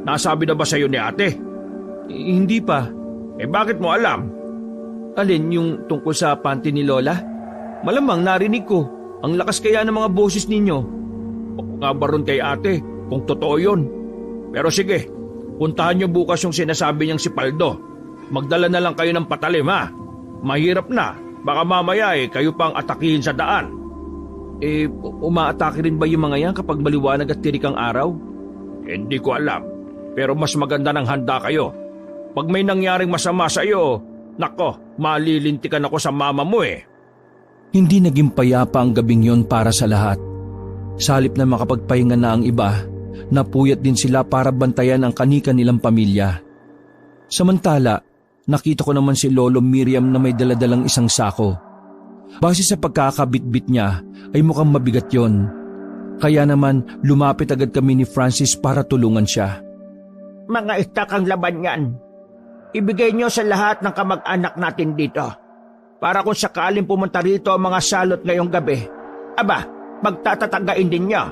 [SPEAKER 2] Nasabi na ba sa'yo ni ate?
[SPEAKER 3] Hindi pa.
[SPEAKER 2] Bakit mo alam?
[SPEAKER 3] Alin yung tungkol sa panty ni Lola? Malamang narinig ko. Ang lakas kaya ng mga boses ninyo.
[SPEAKER 2] O nga ba ron kay ate, kung totoo yun? Pero sige, puntahan niyo bukas yung sinasabi niyang si Paldo. Magdala na lang kayo ng patalim ha. Mahirap na, baka mamaya kayo pang atakihin sa daan.
[SPEAKER 3] Umaatake rin ba yung mga yan kapag maliwanag at tirik ang araw?
[SPEAKER 2] Hindi ko alam, pero mas maganda ng handa kayo. Pag may nangyaring masama sa iyo, nako, malilintikan ako sa mama mo
[SPEAKER 1] Hindi naging payapa ang gabing yon para sa lahat. Sa halip na makapagpahinga na ang iba, napuyat din sila para bantayan ang kanika nilang pamilya. Samantala, nakita ko naman si Lolo Miriam na may daladalang isang sako. Base sa pagkakabitbit niya ay mukhang mabigat yon. Kaya naman lumapit agad kami ni Francis para tulungan siya.
[SPEAKER 3] Mga istak ang laban yan. Ibigay niyo sa lahat ng kamag-anak natin dito. Para kung sakaling pumunta rito ang mga salot ngayong gabi, aba, magtatatagain din niyo.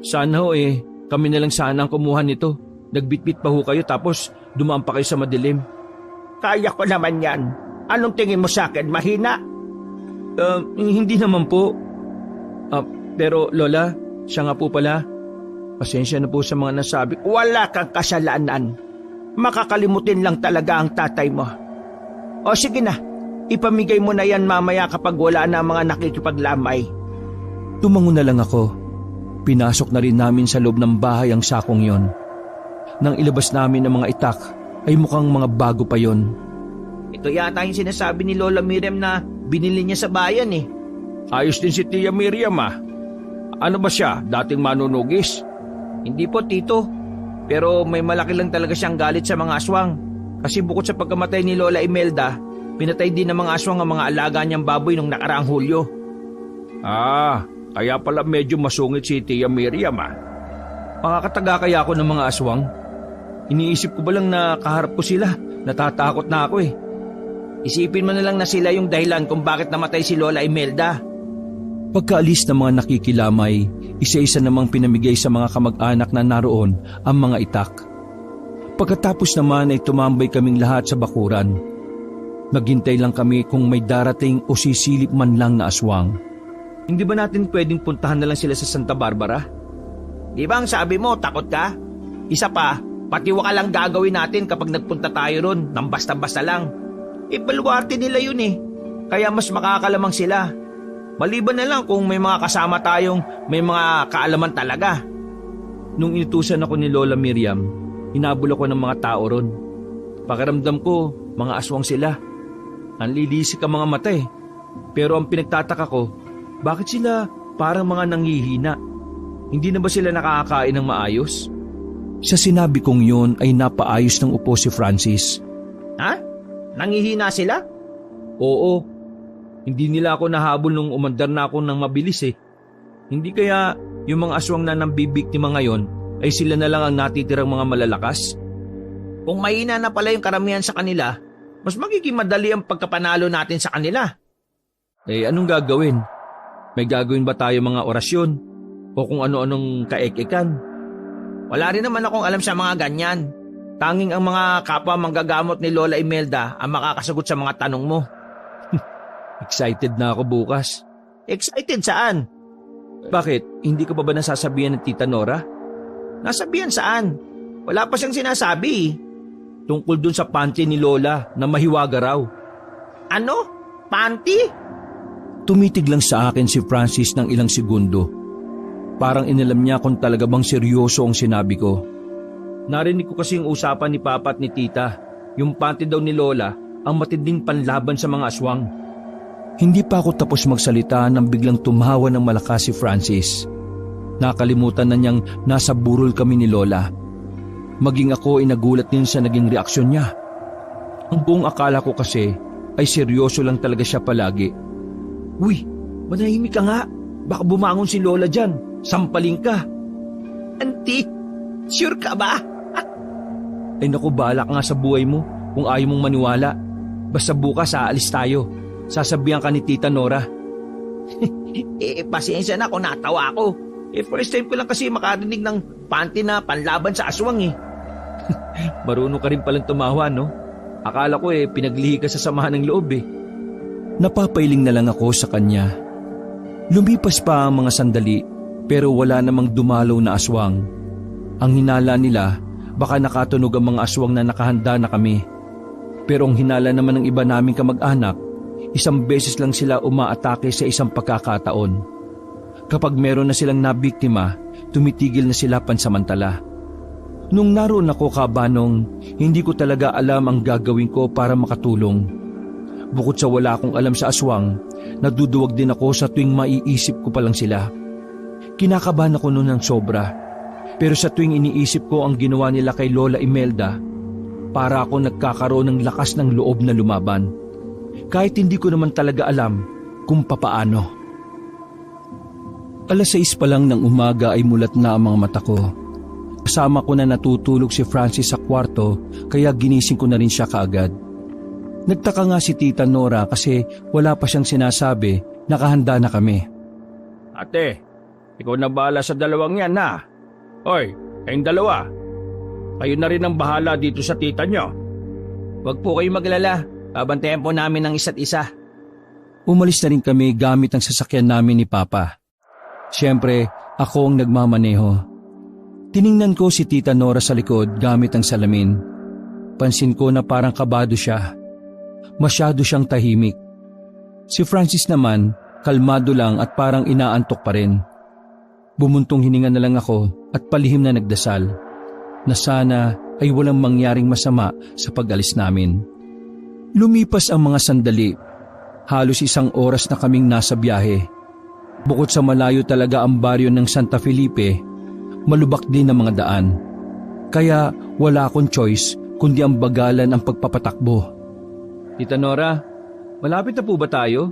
[SPEAKER 1] Sana kami na lang sana ang kumuha nito. Nagbitbit pa ho kayo tapos dumaan pa kayo sa madilim.
[SPEAKER 3] Kaya ko naman yan. Anong tingin mo sa akin, mahina?
[SPEAKER 1] Hindi naman po. Pero Lola, siya nga po pala. Pasensya na po sa mga nasabi.
[SPEAKER 3] Wala kang kasalanan. Makakalimutin lang talaga ang tatay mo. O sige na, ipamigay mo na yan mamaya kapag wala na mga nakikipaglamay.
[SPEAKER 1] Tumango na lang ako. Pinasok na rin namin sa loob ng bahay ang sakong yon. Nang ilabas namin ang mga itak ay mukhang mga bago pa yon.
[SPEAKER 3] Ito yata yung sinasabi ni Lola Miriam na binili niya sa bayan eh.
[SPEAKER 2] Ayos din si Tia Miriam ah. Ano ba siya? Dating manunugis?
[SPEAKER 3] Hindi po, Tito. Pero may malaki lang talaga siyang galit sa mga aswang. Kasi bukod sa pagkamatay ni Lola Imelda, pinatay din ng mga aswang ang mga alaga niyang baboy nung nakaraang Hulyo.
[SPEAKER 2] Ah, kaya pala medyo masungit si Tia Miriam ah.
[SPEAKER 1] Makakataga kaya ako ng mga aswang? Iniisip ko ba lang na kaharap ko sila? Natatakot na ako eh.
[SPEAKER 3] Isipin mo na lang na sila yung dahilan kung bakit namatay si Lola Imelda.
[SPEAKER 1] Pagkaalis ng mga nakikilamay, isa-isa namang pinamigay sa mga kamag-anak na naroon ang mga itak. Pagkatapos naman ay tumambay kaming lahat sa bakuran. Naghintay lang kami kung may darating o sisilip man lang na aswang.
[SPEAKER 3] Hindi ba natin pwedeng puntahan na lang sila sa Santa Barbara? Di ba ang sabi mo, takot ka? Isa pa, patiwa ka lang gagawin natin kapag nagpunta tayo ron nang basta-basta lang. Baluarte nila yun eh. Kaya mas makakalamang sila. Maliban na lang kung may mga kasama tayong may mga kaalaman talaga.
[SPEAKER 1] Nung inutusan ako ni Lola Miriam, hinabol ako ng mga tao ron. Pakiramdam ko, mga aswang sila. Ang lilisik ang mga mata eh. Pero ang pinagtataka ko, bakit sila parang mga nanghihina? Hindi na ba sila nakakakain ng maayos? Sa sinabi kong yun ay napaayos ng upo si Francis.
[SPEAKER 3] Ha? Nangihina sila?
[SPEAKER 1] Oo. Hindi nila ako nahabol nung umandar na ako ng mabilis eh. Hindi kaya yung mga aswang na nambibiktima ngayon ay sila na lang ang natitirang mga malalakas?
[SPEAKER 3] Kung mahina na pala yung karamihan sa kanila, mas magiging madali ang pagkapanalo natin sa kanila.
[SPEAKER 1] Eh anong gagawin? May gagawin ba tayo mga orasyon? O kung ano-anong kaek-ekan?
[SPEAKER 3] Wala rin naman akong alam sa mga ganyan. Tanging ang mga kapwa manggagamot ni Lola Imelda ang makakasagot sa mga tanong mo.
[SPEAKER 1] Excited na ako bukas.
[SPEAKER 3] Excited saan?
[SPEAKER 1] Bakit? Hindi ka pa ba nasasabihan ng Tita Nora?
[SPEAKER 3] Nasabihan saan? Wala pa siyang sinasabi.
[SPEAKER 1] Tungkol dun sa panty ni Lola na mahiwaga raw.
[SPEAKER 3] Ano? Panty?
[SPEAKER 1] Tumitig lang sa akin si Francis ng ilang segundo. Parang inalam niya kung talaga bang seryoso ang sinabi ko. Narinig ko kasi yung usapan ni Papa at ni Tita. Yung panty daw ni Lola ang matinding panlaban sa mga aswang. Hindi pa ako tapos magsalita nang biglang tumawa ng malakas si Francis. Nakalimutan na niyang nasa burol kami ni Lola. Maging ako ay nagulat din sa naging reaksyon niya. Ang buong akala ko kasi ay seryoso lang talaga siya palagi. Uy, manahimik ka nga. Baka bumangon si Lola dyan. Sampaling ka.
[SPEAKER 3] Auntie, sure ka ba?
[SPEAKER 1] Ay naku, bahala ka nga sa buhay mo kung ayaw mong maniwala. Basta bukas aalis tayo. Sasabihan ka ni Tita Nora.
[SPEAKER 3] Pasensya na kung natawa ako. First time ko lang kasi makarinig ng panty na panlaban sa aswang eh.
[SPEAKER 1] Marunong ka rin palang tumawa, no? Akala ko pinaglihi ka sa samahan ng loob eh. Napapailing na lang ako sa kanya. Lumipas pa ang mga sandali pero wala namang dumalaw na aswang. Ang hinala nila, baka nakatunog ang mga aswang na nakahanda na kami. Pero ang hinala naman ng iba naming kamag-anak, isang beses lang sila umaatake sa isang pagkakataon. Kapag meron na silang nabiktima, tumitigil na sila pansamantala. Nung naroon ako kabanong, hindi ko talaga alam ang gagawin ko para makatulong. Bukod sa wala akong alam sa aswang, naduduwag din ako sa tuwing maiisip ko pa lang sila. Kinakabahan ako noon ng sobra. Pero sa tuwing iniisip ko ang ginawa nila kay Lola Imelda, para ako nagkakaroon ng lakas ng loob na lumaban. Kahit hindi ko naman talaga alam kung papaano. 6:00 pa lang ng umaga ay mulat na ang mga mata ko. Kasama ko na natutulog si Francis sa kwarto kaya ginising ko na rin siya kaagad. Nagtaka nga si Tita Nora kasi wala pa siyang sinasabi, nakahanda na kami.
[SPEAKER 2] Ate, ikaw na bahala sa dalawang yan ha. Hoy, kayong dalawa. Kayo na rin ang bahala dito sa tita nyo.
[SPEAKER 3] Huwag po kayong maglala. Babantayan po namin ng isa't isa.
[SPEAKER 1] Umalis na rin kami gamit ang sasakyan namin ni Papa. Siyempre, ako ang nagmamaneho. Tiningnan ko si Tita Nora sa likod gamit ang salamin. Pansin ko na parang kabado siya. Masyado siyang tahimik. Si Francis naman, kalmado lang at parang inaantok pa rin. Bumuntong hininga na lang ako at palihim na nagdasal na sana ay walang mangyaring masama sa pag-alis namin. Lumipas ang mga sandali. Halos 1 oras na kaming nasa biyahe. Bukod sa malayo talaga ang baryo ng Santa Felipe, malubak din ang mga daan. Kaya wala akong choice kundi ang bagalan ang pagpapatakbo. Tita Nora, malapit na po ba tayo?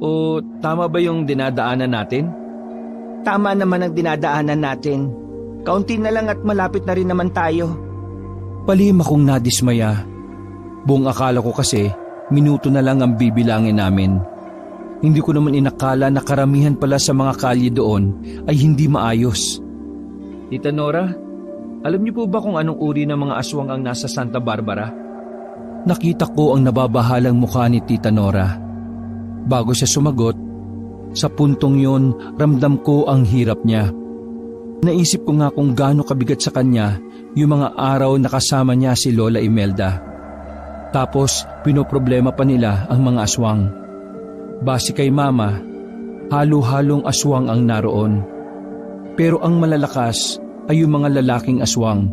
[SPEAKER 1] O tama ba yung dinadaanan natin?
[SPEAKER 3] Tama naman ang dinadaanan natin. Kaunti na lang at malapit na rin naman tayo.
[SPEAKER 1] Palihim akong nadismaya. Buong akala ko kasi minuto na lang ang bibilangin namin. Hindi ko naman inakala na karamihan pala sa mga kalye doon ay hindi maayos. Tita Nora, alam niyo po ba kung anong uri ng mga aswang ang nasa Santa Barbara? Nakita ko ang nababahalang mukha ni Tita Nora. Bago siya sumagot, sa puntong yon ramdam ko ang hirap niya. Naisip ko nga kung gaano kabigat sa kanya yung mga araw na kasama niya si Lola Imelda. Tapos pinoproblema pa nila ang mga aswang. Base kay Mama, halo-halong aswang ang naroon. Pero ang malalakas ay yung mga lalaking aswang.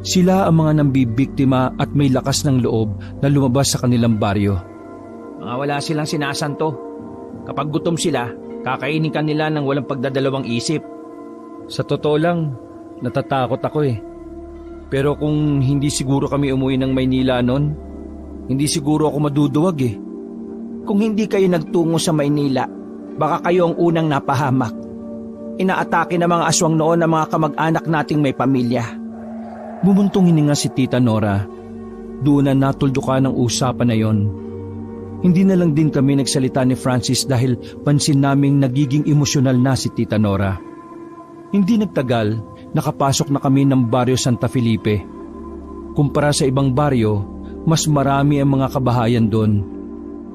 [SPEAKER 1] Sila ang mga nambibiktima at may lakas ng loob na lumabas sa kanilang baryo.
[SPEAKER 3] Mga wala silang sinasanto. Kapag gutom sila, kakainin ka nila ng walang pagdadalawang isip.
[SPEAKER 1] Sa totoo lang, natatakot ako eh. Pero kung hindi siguro kami umuwi ng Maynila noon, hindi siguro ako maduduwag eh.
[SPEAKER 3] Kung hindi kayo nagtungo sa Maynila, baka kayo ang unang napahamak. Inaatake ng mga aswang noon ang mga kamag-anak nating may pamilya.
[SPEAKER 1] Bumuntong hininga si Tita Nora. Doon na natuldukan ng usapan na yon. Hindi na lang din kami nagsalita ni Francis dahil pansin naming nagiging emosyonal na si Tita Nora. Hindi nagtagal, nakapasok na kami ng baryo Santa Felipe. Kumpara sa ibang baryo, mas marami ang mga kabahayan doon.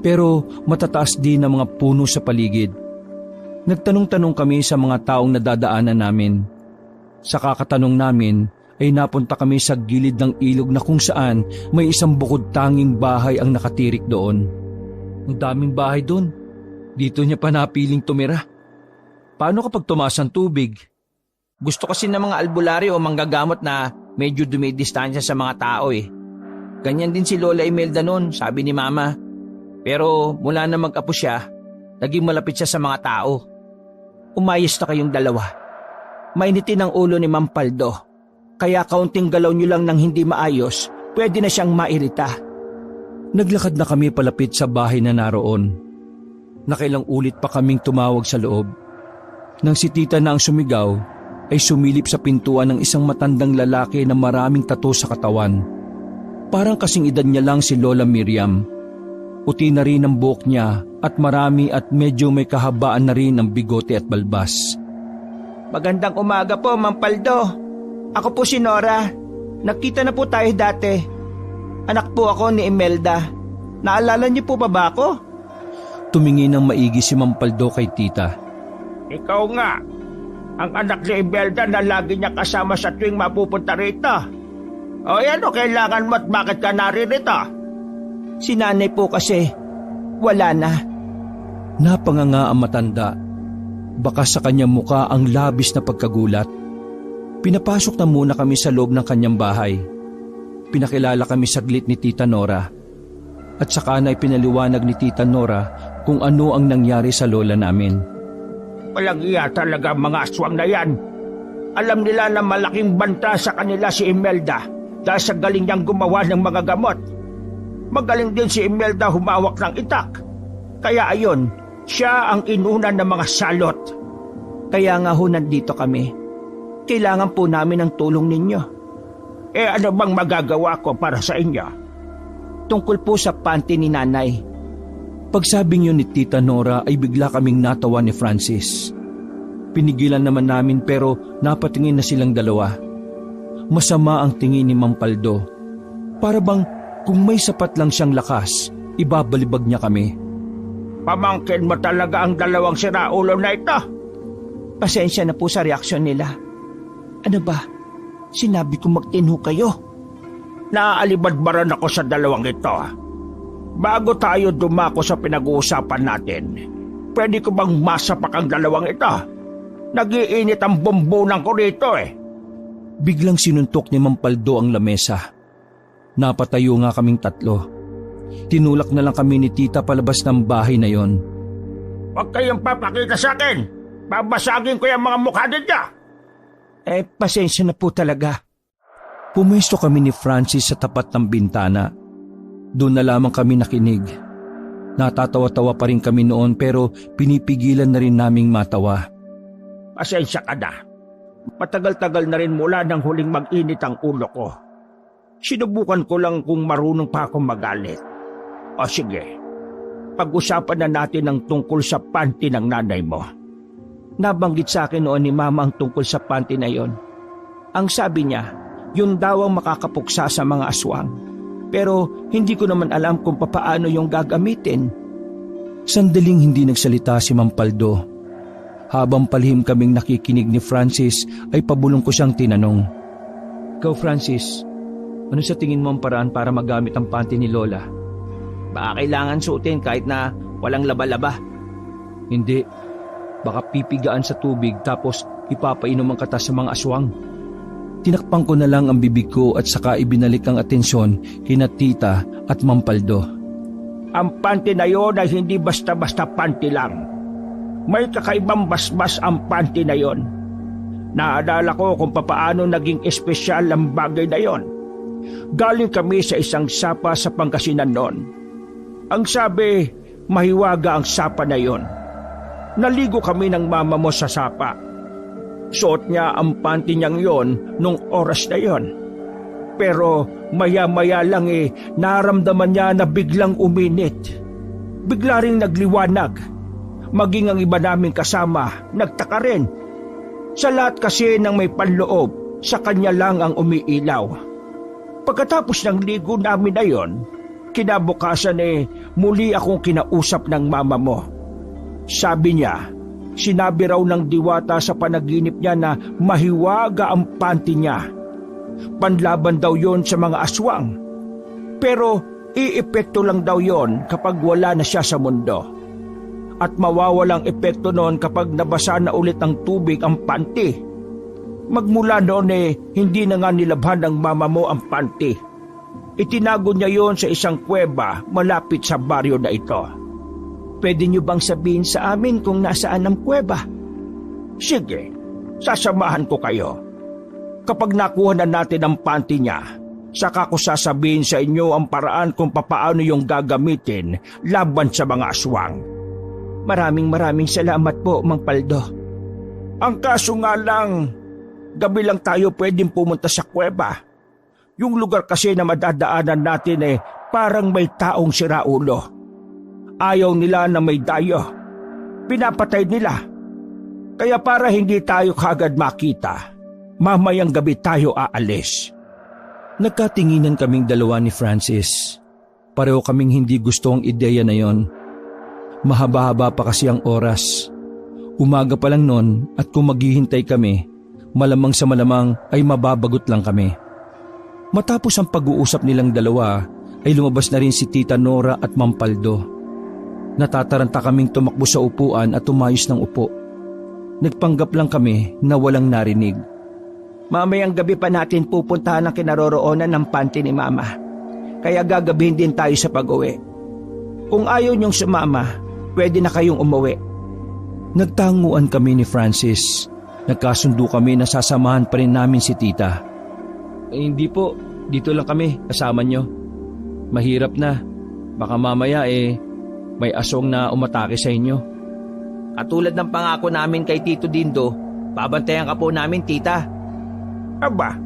[SPEAKER 1] Pero matataas din ang mga puno sa paligid. Nagtanong-tanong kami sa mga taong nadadaanan namin. Sa kakatanong namin ay napunta kami sa gilid ng ilog na kung saan may isang bukod tanging bahay ang nakatirik doon. Ang daming bahay doon. Dito niya pa napiling tumira. Paano kapag tumaas ang tubig?
[SPEAKER 3] Gusto kasi ng mga albularyo o manggagamot na medyo dumidistansya sa mga tao eh. Ganyan din si Lola Imelda noon, sabi ni Mama. Pero mula na mag-apo siya, naging malapit siya sa mga tao. Umayos na kayong dalawa. Mainitin ang ulo ni Ma'am Paldo. Kaya kaunting galaw niyo lang ng hindi maayos, pwede na siyang mairita.
[SPEAKER 1] Naglakad na kami palapit sa bahay na naroon. Nakailang ulit pa kaming tumawag sa loob. Nang si Tita na ang sumigaw, ay sumilip sa pintuan ng isang matandang lalaki na maraming tattoo sa katawan. Parang kasing edad niya lang si Lola Miriam. Puti na rin ang buhok niya at marami at medyo may kahabaan na rin ang bigote at balbas.
[SPEAKER 3] Magandang umaga po, Ma'am Paldo. Ako po si Nora. Nakita na po tayo dati. Anak po ako ni Imelda. Naalala niyo po ba ako?
[SPEAKER 1] Tumingin ng maigi si Ma'am Paldo kay Tita.
[SPEAKER 2] Ikaw nga, ang anak ni Imelda na lagi niya kasama sa tuwing mapupunta rito. O ano kailangan mo at bakit ka naririto?
[SPEAKER 3] Si nanay po kasi, wala na.
[SPEAKER 1] Napanganga ang matanda. Baka sa kanyang muka ang labis na pagkagulat. Pinapasok na muna kami sa loob ng kanyang bahay. Pinakilala kami saglit ni Tita Nora. At saka na ipinaliwanag ni Tita Nora kung ano ang nangyari sa lola namin.
[SPEAKER 2] Walang iya talaga mga aswang na yan. Alam nila na malaking banta sa kanila si Imelda dahil sa galing niyang gumawa ng mga gamot. Magaling din si Imelda humawak ng itak. Kaya ayon, siya ang inuna ng mga salot.
[SPEAKER 3] Kaya nga ho nandito kami. Kailangan po namin ng tulong ninyo.
[SPEAKER 2] Ano bang magagawa ko para sa inyo?
[SPEAKER 3] Tungkol po sa panty ni nanay.
[SPEAKER 1] Pagsabing yun ni Tita Nora ay bigla kaming natawa ni Francis. Pinigilan naman namin pero napatingin na silang dalawa. Masama ang tingin ni Ma'am Paldo. Para bang kung may sapat lang siyang lakas, ibabalibag niya kami.
[SPEAKER 2] Pamangkin mo talaga ang dalawang siraulo na ito.
[SPEAKER 3] Pasensya na po sa reaksyon nila. Ano ba? Sinabi ko magtinho kayo.
[SPEAKER 2] Naaalibadbaran ako sa dalawang ito. Bago tayo dumako sa pinag-uusapan natin, pwede ko bang masapak ang dalawang ito? Nagiinit ang bombonan ko rito eh.
[SPEAKER 1] Biglang sinuntok ni Mampaldo ang lamesa. Napatayo nga kaming tatlo. Tinulak na lang kami ni Tita palabas ng bahay na yon.
[SPEAKER 2] Huwag kayong papakita sa akin. Babasagin ko yung mga mukha ninyo.
[SPEAKER 3] Pasensya na po talaga.
[SPEAKER 1] Pumwesto kami ni Francis sa tapat ng bintana. Doon na lamang kami nakinig. Natatawa-tawa pa rin kami noon pero pinipigilan na rin naming matawa.
[SPEAKER 2] Pasensya ka na. Matagal-tagal na rin mula nang huling mag-init ang ulo ko. Sinubukan ko lang kung marunong pa akong magalit. O sige, pag-usapan na natin ang tungkol sa panty ng nanay mo.
[SPEAKER 3] Nabanggit sa akin noon ni Mama ang tungkol sa panty na yon. Ang sabi niya, yun daw ang makakapuksa sa mga aswang. Pero hindi ko naman alam kung papaano yung gagamitin.
[SPEAKER 1] Sandaling hindi nagsalita si Mampaldo. Habang palihim kaming nakikinig ni Francis ay pabulong ko siyang tinanong. Ikaw Francis, ano sa tingin mo ang paraan para magamit ang panty ni Lola?
[SPEAKER 3] Baka kailangan suotin kahit na walang laba-laba.
[SPEAKER 1] Hindi. Baka pipigaan sa tubig tapos ipapainom ang katas sa mga aswang. Tinakpan ko na lang ang bibig ko at saka ibinalik ang atensyon kina Tita at Mampaldo.
[SPEAKER 2] Ang panty na yon ay hindi basta-basta panty lang. May kakaibang basbas ang panty na yon. Naalala ko kung papaano naging espesyal ang bagay na yon. Galing kami sa isang sapa sa Pangasinan noon. Ang sabi, mahiwaga ang sapa na yon. Naligo kami ng mama mo sa sapa. Suot niya ang panty niyang yon nung oras na yon. Pero maya-maya lang naramdaman niya na biglang uminit. Bigla ring nagliwanag. Maging ang iba naming kasama, nagtaka rin. Sa lahat kasi ng may panloob, sa kanya lang ang umiilaw. Pagkatapos ng ligo namin na yon, kinabukasan muli akong kinausap ng mama mo. Sabi niya, sinabi raw ng diwata sa panaginip niya na mahiwaga ang panty niya. Panlaban daw yon sa mga aswang. Pero iepekto lang daw yon kapag wala na siya sa mundo. At mawawalang epekto noon kapag nabasa na ulit ng tubig ang panty. Magmula noon hindi na nga nilabhan ng mama mo ang panty. Itinago niya yon sa isang kuweba malapit sa baryo na ito.
[SPEAKER 3] Pwede niyo bang sabihin sa amin kung nasaan ang kuweba?
[SPEAKER 2] Sige, sasamahan ko kayo. Kapag nakuha na natin ang panty niya, saka ko sasabihin sa inyo ang paraan kung papaano yung gagamitin laban sa mga aswang.
[SPEAKER 3] Maraming salamat po, Mang Paldo.
[SPEAKER 2] Ang kaso nga lang, gabi lang tayo pwedeng pumunta sa kuweba. Yung lugar kasi na madadaanan natin parang may taong siraulo. Ayaw nila na may dayo. Pinapatay nila. Kaya para hindi tayo kagad makita, mamayang gabi tayo aalis.
[SPEAKER 1] Nagkatinginan kaming dalawa ni Francis. Pareho kaming hindi gusto ang ideya na yon. Mahaba-haba pa kasi ang oras. Umaga pa lang noon at kung maghihintay kami, malamang sa malamang ay mababagot lang kami. Matapos ang pag-uusap nilang dalawa, ay lumabas na rin si Tita Nora at Mampaldo. Natataranta kaming tumakbo sa upuan at umayos ng upo. Nagpanggap lang kami na walang narinig.
[SPEAKER 3] Mamayang gabi pa natin pupuntahan ang kinaroroonan ng panty ni Mama. Kaya gagabihin din tayo sa pag-uwi. Kung ayaw niyong sumama, pwede na kayong umuwi.
[SPEAKER 1] Nagtanguan kami ni Francis. Nagkasundo kami na sasamahan pa rin namin si Tita. Hindi po, dito lang kami, kasama nyo. Mahirap na, baka mamaya may asong na umatake sa inyo.
[SPEAKER 3] Katulad ng pangako namin kay Tito Dindo, babantayan ka po namin, Tita.
[SPEAKER 2] Aba,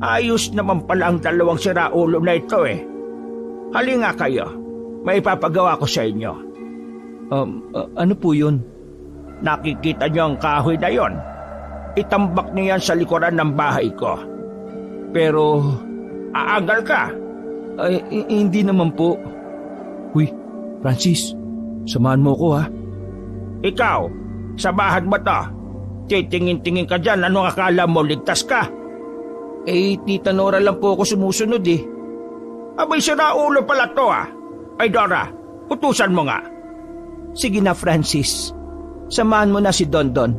[SPEAKER 2] ayos naman pala ang dalawang siraulo na ito Halika kayo, may ipapagawa ko sa inyo.
[SPEAKER 1] Ano po yun?
[SPEAKER 2] Nakikita niyo ang kahoy na yon? Itambak niyo yan sa likuran ng bahay ko. Pero, aangal ka.
[SPEAKER 1] Ay, hindi naman po. Uy, Francis, samahan mo ko ha.
[SPEAKER 2] Ikaw, samahan mo to. Titingin-tingin ka dyan, anong akala mo, ligtas ka?
[SPEAKER 3] Tita Nora lang po ako sumusunod
[SPEAKER 2] Abay, siraulo pala to Ay Dora, utusan mo nga.
[SPEAKER 3] Sige na Francis, samahan mo na si Dondon.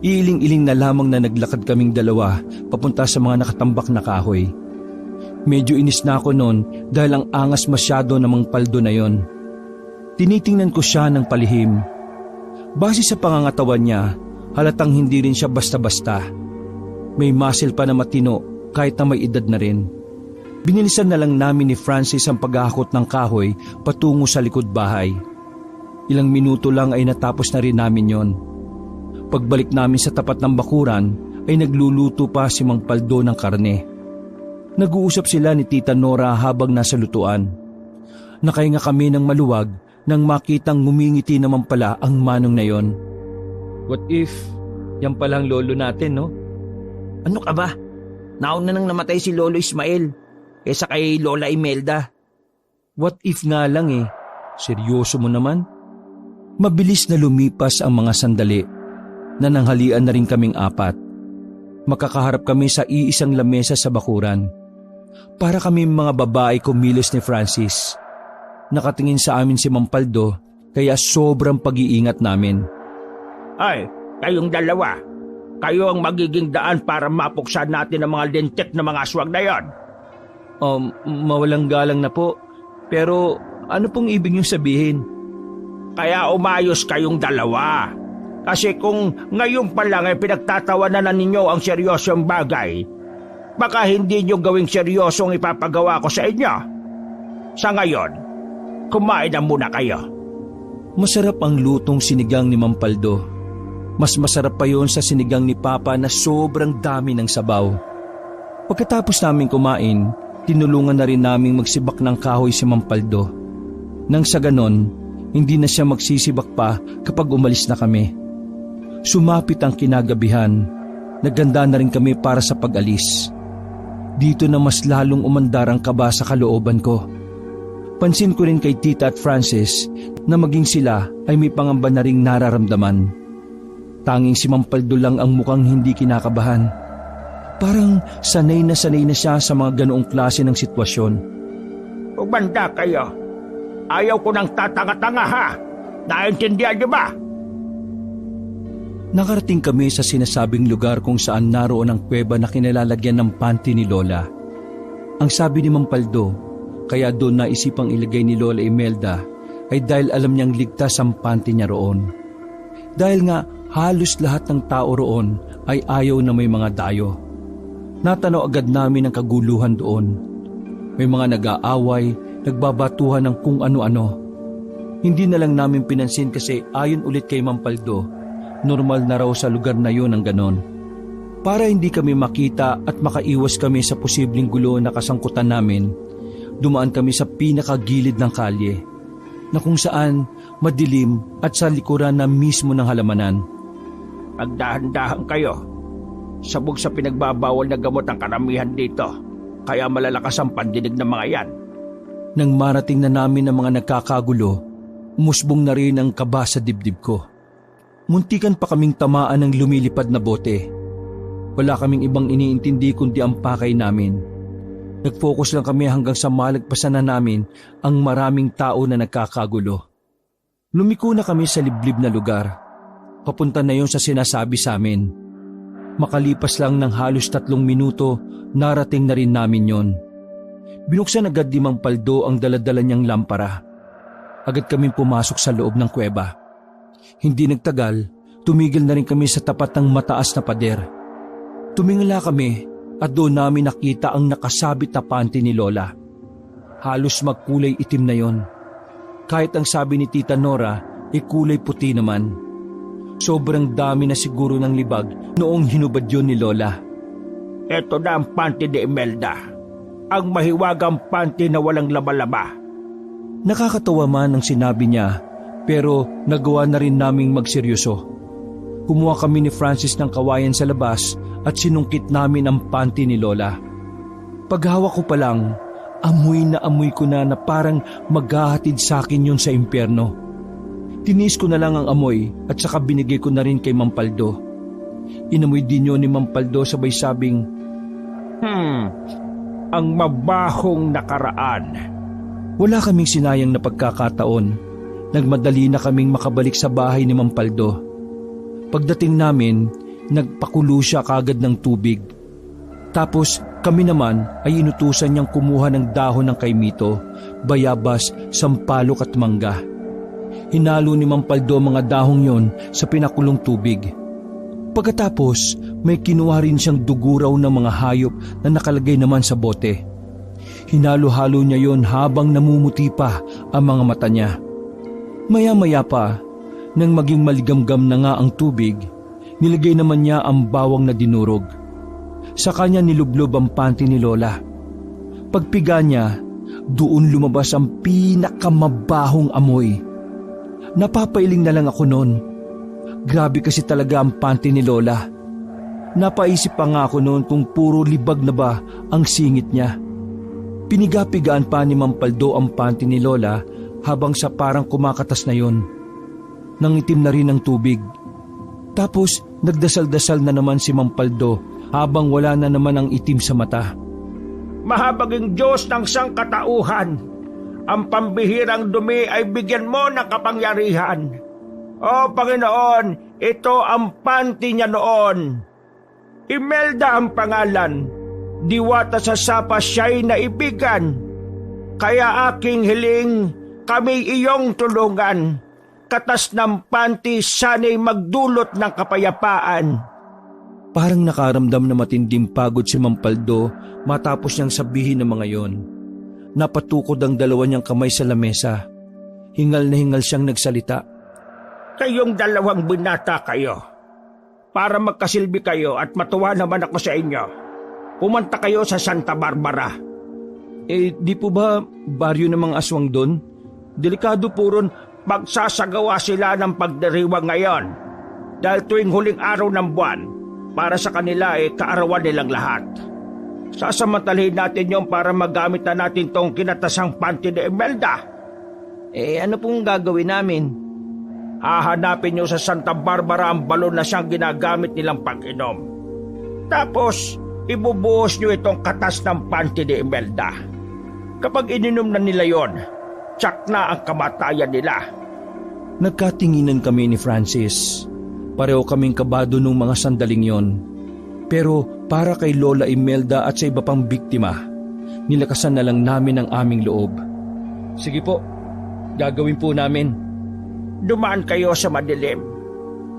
[SPEAKER 1] Iiling-iling na lamang na naglakad kaming dalawa papunta sa mga nakatambak na kahoy. Medyo inis na ako noon dahil ang angas masyado namang paldo na yon. Tinitingnan ko siya ng palihim. Base sa pangangatawan niya, halatang hindi rin siya basta-basta. May muscle pa na matino kahit na may edad na rin. Binilisan na lang namin ni Francis ang paghahakot ng kahoy patungo sa likod bahay. Ilang minuto lang ay natapos na rin namin yon. Pagbalik namin sa tapat ng bakuran ay nagluluto pa si Mang Paldo ng karne. Nag-uusap sila ni Tita Nora habang nasa lutuan. Nakahinga kami ng maluwag nang makitang ngumingiti naman pala ang manong na yon.
[SPEAKER 3] What if yan palang lolo natin, no? Ano ka ba? Nauna nang namatay si Lolo Ismael kaysa kay Lola Imelda.
[SPEAKER 1] What if nga lang eh. Seryoso mo naman? Mabilis na lumipas ang mga sandali. Nananghalian na rin kaming apat. Makakaharap kami sa iisang lamesa sa bakuran. Para kami mga babae kumilos ni Francis. Nakatingin sa amin si Mang Paldo kaya sobrang pag-iingat namin.
[SPEAKER 2] Ay, kayong dalawa. Kayo ang magiging daan para mapuksan natin ang mga lintik na mga aswang na yon.
[SPEAKER 1] Mawalang galang na po. Pero ano pong ibig niyong sabihin?
[SPEAKER 2] Kaya umayos kayong dalawa. Kasi kung ngayon pa lang ay pinagtatawanan na ninyo ang seryosong bagay, baka hindi nyo gawing seryosong ipapagawa ko sa inyo. Sa ngayon, kumain na muna kayo.
[SPEAKER 1] Masarap ang lutong sinigang ni Mang Paldo. Mas masarap pa yon sa sinigang ni Papa na sobrang dami ng sabaw. Pagkatapos namin kumain, tinulungan na rin naming magsibak ng kahoy si Mang Paldo. Nang sa ganon, hindi na siya magsisibak pa kapag umalis na kami. Sumapit ang kinagabihan. Naganda na rin kami para sa pag-alis. Dito na mas lalong umandar ang kaba sa kalooban ko. Pansin ko rin kay Tita at Francis na maging sila ay may pangamba na ring nararamdaman. Tanging si Mang Paldo lang ang mukhang hindi kinakabahan. Parang sanay na siya sa mga ganoong klase ng sitwasyon.
[SPEAKER 2] Umanda kayo. Ayaw ko ng tatanga-tanga ha. Naintindihan niyo ba?
[SPEAKER 1] Nakarating kami sa sinasabing lugar kung saan naroon ang kuweba na kinalalagyan ng panty ni Lola. Ang sabi ni Mang Paldo, kaya doon naisipang ilagay ni Lola Imelda ay dahil alam niyang ligtas ang panty niya roon. Dahil nga halos lahat ng tao roon ay ayaw na may mga dayo. Natanaw agad namin ang kaguluhan doon. May mga nag-aaway, nagbabatuhan ng kung ano-ano. Hindi na lang namin pinansin kasi ayon ulit kay Mang Paldo, normal na raw sa lugar na yon ang ganon. Para hindi kami makita at makaiwas kami sa posibleng gulo na kasangkutan namin, dumaan kami sa pinakagilid ng kalye, na kung saan madilim at sa likuran na mismo ng halamanan.
[SPEAKER 2] Magdahan-dahan kayo. Sabog sa pinagbabawal na gamot ang karamihan dito, kaya malalakas ang pandinig ng mga yan.
[SPEAKER 1] Nang marating na namin ang mga nagkakagulo, umusbong na rin ang kaba sa dibdib ko. Muntikan pa kaming tamaan ng lumilipad na bote. Wala kaming ibang iniintindi kundi ang pakay namin. Nag-focus lang kami hanggang sa malagpasan na namin ang maraming tao na nagkakagulo. Lumiko na kami sa liblib na lugar. Papunta na yon sa sinasabi sa amin. Makalipas lang ng halos 3 minuto, narating na rin namin yon. Binuksan agad ni Mang Paldo ang daladala niyang lampara. Agad kaming pumasok sa loob ng kuweba. Hindi nagtagal, tumigil na rin kami sa tapat ng mataas na pader. Tumingala kami at doon namin nakita ang nakasabit na panty ni Lola. Halos magkulay itim na yon. Kahit ang sabi ni Tita Nora ay kulay puti naman. Sobrang dami na siguro ng libag noong hinubad yun ni Lola.
[SPEAKER 2] Ito na ang panty ni Imelda. Ang mahiwagang panty na walang laba-laba.
[SPEAKER 1] Nakakatawa man ang sinabi niya, pero nagawa na rin naming magseryoso. Kumuha kami ni Francis ng kawayan sa labas at sinungkit namin ang panty ni Lola. Paghawak ko pa lang, amoy na amoy ko na parang maghahatid sa akin yun sa impyerno. Tinis ko na lang ang amoy at saka binigay ko na rin kay Mang Paldo. Inamoy din yun ni Mang Paldo sabay sabing,
[SPEAKER 2] ang mabahong nakaraan.
[SPEAKER 1] Wala kaming sinayang na pagkakataon. Nagmadali na kaming makabalik sa bahay ni Mang Paldo. Pagdating namin, Nagpakulo siya kagad ng tubig. Tapos kami naman ay inutusan niyang kumuha ng dahon ng kaimito, bayabas, sampalok at mangga. Hinalo ni Mang Paldo mga dahong yon sa pinakulong tubig. Pagkatapos, may kinuha rin siyang dugo raw ng mga hayop na nakalagay naman sa bote. Hinalo-halo niya yon habang namumuti pa ang mga mata niya. Maya-maya pa, nang maging maligamgam na nga ang tubig, nilagay naman niya ang bawang na dinurog. Sa kanya nilublob ang panty ni Lola. Pagpiga niya, doon lumabas ang pinakamabahong amoy. Napapailing na lang ako noon. Grabe kasi talaga ang panty ni Lola. Napaisip pa nga ako noon kung puro libag na ba ang singit niya. Piniga-pigaan pa ni Mang Paldo ang panty ni Lola habang sa parang kumakatas na yon. Nangitim na rin ang tubig. Tapos nagdasal-dasal na naman si Mang Paldo habang wala na naman ang itim sa mata.
[SPEAKER 2] Mahabaging Diyos ng sangkatauhan, ang pambihirang dumi ay bigyan mo ng kapangyarihan. O Panginoon, ito ang panty niya noon. Imelda ang pangalan, diwata sa sapa siya'y naibigan. Kaya aking hiling, kami iyong tulungan. Katas ng panty sana'y magdulot ng kapayapaan.
[SPEAKER 1] Parang nakaramdam na matinding pagod si Mang Paldo matapos niyang sabihin ng mga yon. Napatukod ang dalawa niyang kamay sa lamesa. Hingal na hingal siyang nagsalita.
[SPEAKER 2] Kayong dalawang binata kayo. Para magkasilbi kayo at matuwa naman ako sa inyo, pumunta kayo sa Santa Barbara.
[SPEAKER 1] Di po ba baryo ng mga aswang doon?
[SPEAKER 2] Delikado po ron, magsasagawa sila ng pagdiriwang ngayon. Dahil tuwing huling araw ng buwan, para sa kanila kaarawan nilang lahat. Sasamantalahin natin yung para magamit na natin tong kinatasang panty ni Imelda.
[SPEAKER 3] Ano pong gagawin namin?
[SPEAKER 2] Hahanapin nyo sa Santa Barbara ang balon na siyang ginagamit nilang pag-inom. Tapos, ibubuhos nyo itong katas ng panty ni Imelda. Kapag ininom na nila yon, tsak na ang kamatayan nila.
[SPEAKER 1] Nagkatinginan kami ni Francis. Pareho kaming kabado nung mga sandaling yon. Pero para kay Lola Imelda at sa iba pang biktima, nilakasan na lang namin ang aming loob. Sige po, gagawin po namin.
[SPEAKER 2] Dumaan kayo sa madilim.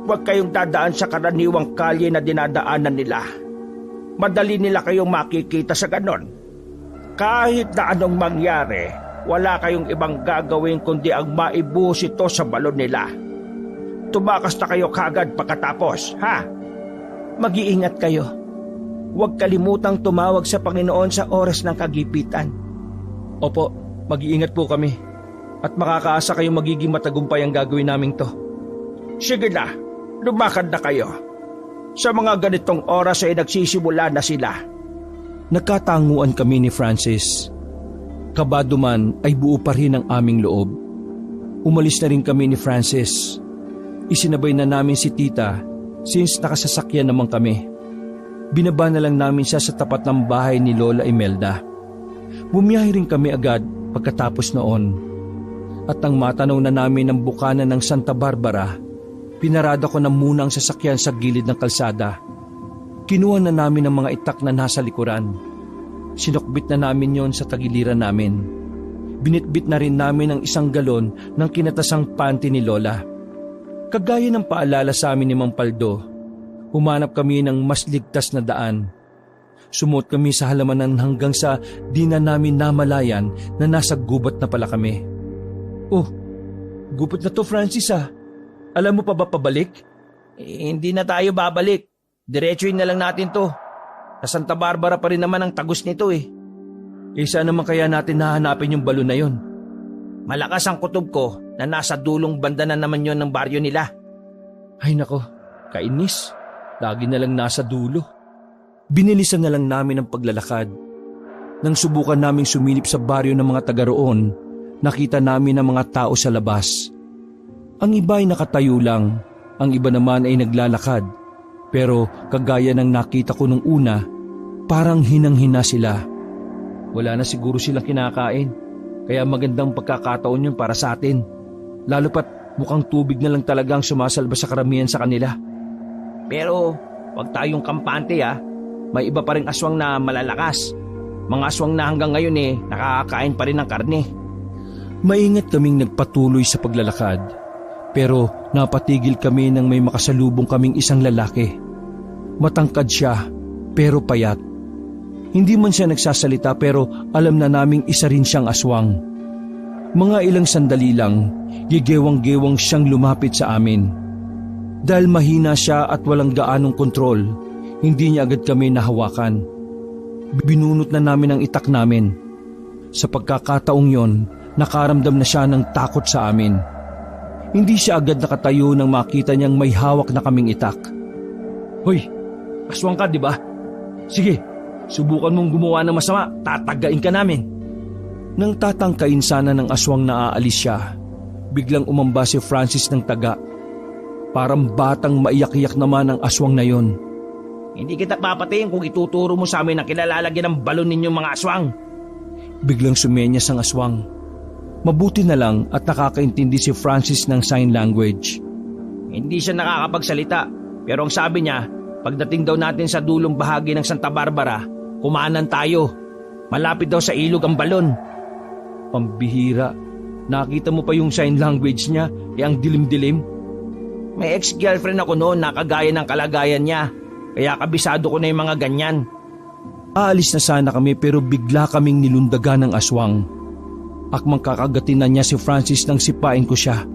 [SPEAKER 2] Huwag kayong dadaan sa karaniwang kalye na dinadaanan nila. Madali nila kayong makikita sa ganon. Kahit na anong mangyari, wala kayong ibang gagawin kundi ang maibuhos ito sa balon nila. Tumakas na kayo kagad pagkatapos, ha?
[SPEAKER 3] Mag-iingat kayo. Huwag kalimutang tumawag sa Panginoon sa oras ng kagipitan.
[SPEAKER 1] Opo, mag-iingat po kami. At makakaasa kayong magiging matagumpay ang gagawin naming to.
[SPEAKER 2] Sige na, lumakad na kayo. Sa mga ganitong oras ay nagsisimula na sila.
[SPEAKER 1] Nagkatanguan kami ni Francis. Kabado man ay buo pa rin ang aming loob. Umalis na rin kami ni Francis. Isinabay na namin si Tita since nakasasakyan naman kami. Binaba na lang namin siya sa tapat ng bahay ni Lola Imelda. Bumiyahe rin kami agad pagkatapos noon. At nang matanaw na namin ang bukana ng Santa Barbara, pinarada ko na muna ang sasakyan sa gilid ng kalsada. Kinuha na namin ang mga itak na nasa likuran. Sinukbit na namin yon sa tagiliran namin. Binitbit na rin namin ang 1 galon ng kinatasang panty ni Lola. Kagaya ng paalala sa amin ni Mang Paldo, humanap kami ng mas ligtas na daan. Sumuot kami sa halamanan hanggang sa di na namin namalayan na nasa gubat na pala kami. Oh, gubat na to Francis ah. Alam mo pa ba pabalik?
[SPEAKER 3] Hindi na tayo babalik. Diretsuin na lang natin to. Sa Santa Barbara pa rin naman ang tagos nito eh.
[SPEAKER 1] Saan naman kaya natin nahanapin yung balon na yon?
[SPEAKER 3] Malakas ang kutob ko na nasa dulong banda na naman yon ng baryo nila.
[SPEAKER 1] Ay nako, kainis. Lagi na lang nasa dulo. Binilisan na lang namin ang paglalakad. Nang subukan naming sumilip sa baryo ng mga taga roon, nakita namin ang mga tao sa labas. Ang iba ay nakatayo lang, ang iba naman ay naglalakad. Pero kagaya ng nakita ko nung una, parang hinang-hina sila. Wala na siguro silang kinakain, kaya magandang pagkakataon yun para sa atin. Lalo pat mukhang tubig na lang talagang sumasalba sa karamihan sa kanila.
[SPEAKER 3] Pero Huwag tayong kampante ha. May iba pa ring aswang na malalakas. Mga aswang na hanggang ngayon nakakakain pa rin ng karne.
[SPEAKER 1] Maingat kaming nagpatuloy sa paglalakad, pero napatigil kami nang may makasalubong kaming isang lalaki. Matangkad siya, pero payat. Hindi man siya nagsasalita pero alam na naming isa rin siyang aswang. Mga ilang sandali lang, gigewang-gewang siyang lumapit sa amin. Dahil mahina siya at walang gaanong kontrol, hindi niya agad kami nahawakan. Binunot na namin ang itak namin. Sa pagkakataong yon, nakaramdam na siya ng takot sa amin. Hindi siya agad nakatayo nang makita niyang may hawak na kaming itak.
[SPEAKER 3] Hoy, aswang ka, di ba? Sige, subukan mong gumawa ng masama, tatagain ka namin.
[SPEAKER 1] Nang tatangkain sana ng aswang na aalis siya, biglang umamba si Francis ng taga. Parang batang maiyak-iyak naman ang aswang na yon.
[SPEAKER 3] Hindi kita papatayin kung ituturo mo sa amin ang kilalalagyan ng balon ninyong mga aswang.
[SPEAKER 1] Biglang sumenyas ang aswang. Mabuti na lang at nakakaintindi si Francis ng sign language.
[SPEAKER 3] Hindi siya nakakapagsalita, pero ang sabi niya, pagdating daw natin sa dulong bahagi ng Santa Barbara, kumanan tayo. Malapit daw sa ilog ang balon.
[SPEAKER 1] Pambihira, nakita mo pa yung sign language niya, ang dilim-dilim.
[SPEAKER 3] May ex-girlfriend ako noon na kagaya ng kalagayan niya, kaya kabisado ko na yung mga ganyan.
[SPEAKER 1] Aalis na sana kami pero bigla kaming nilundagan ng aswang. Akmang kakagatin na niya si Francis nang sipain ko siya.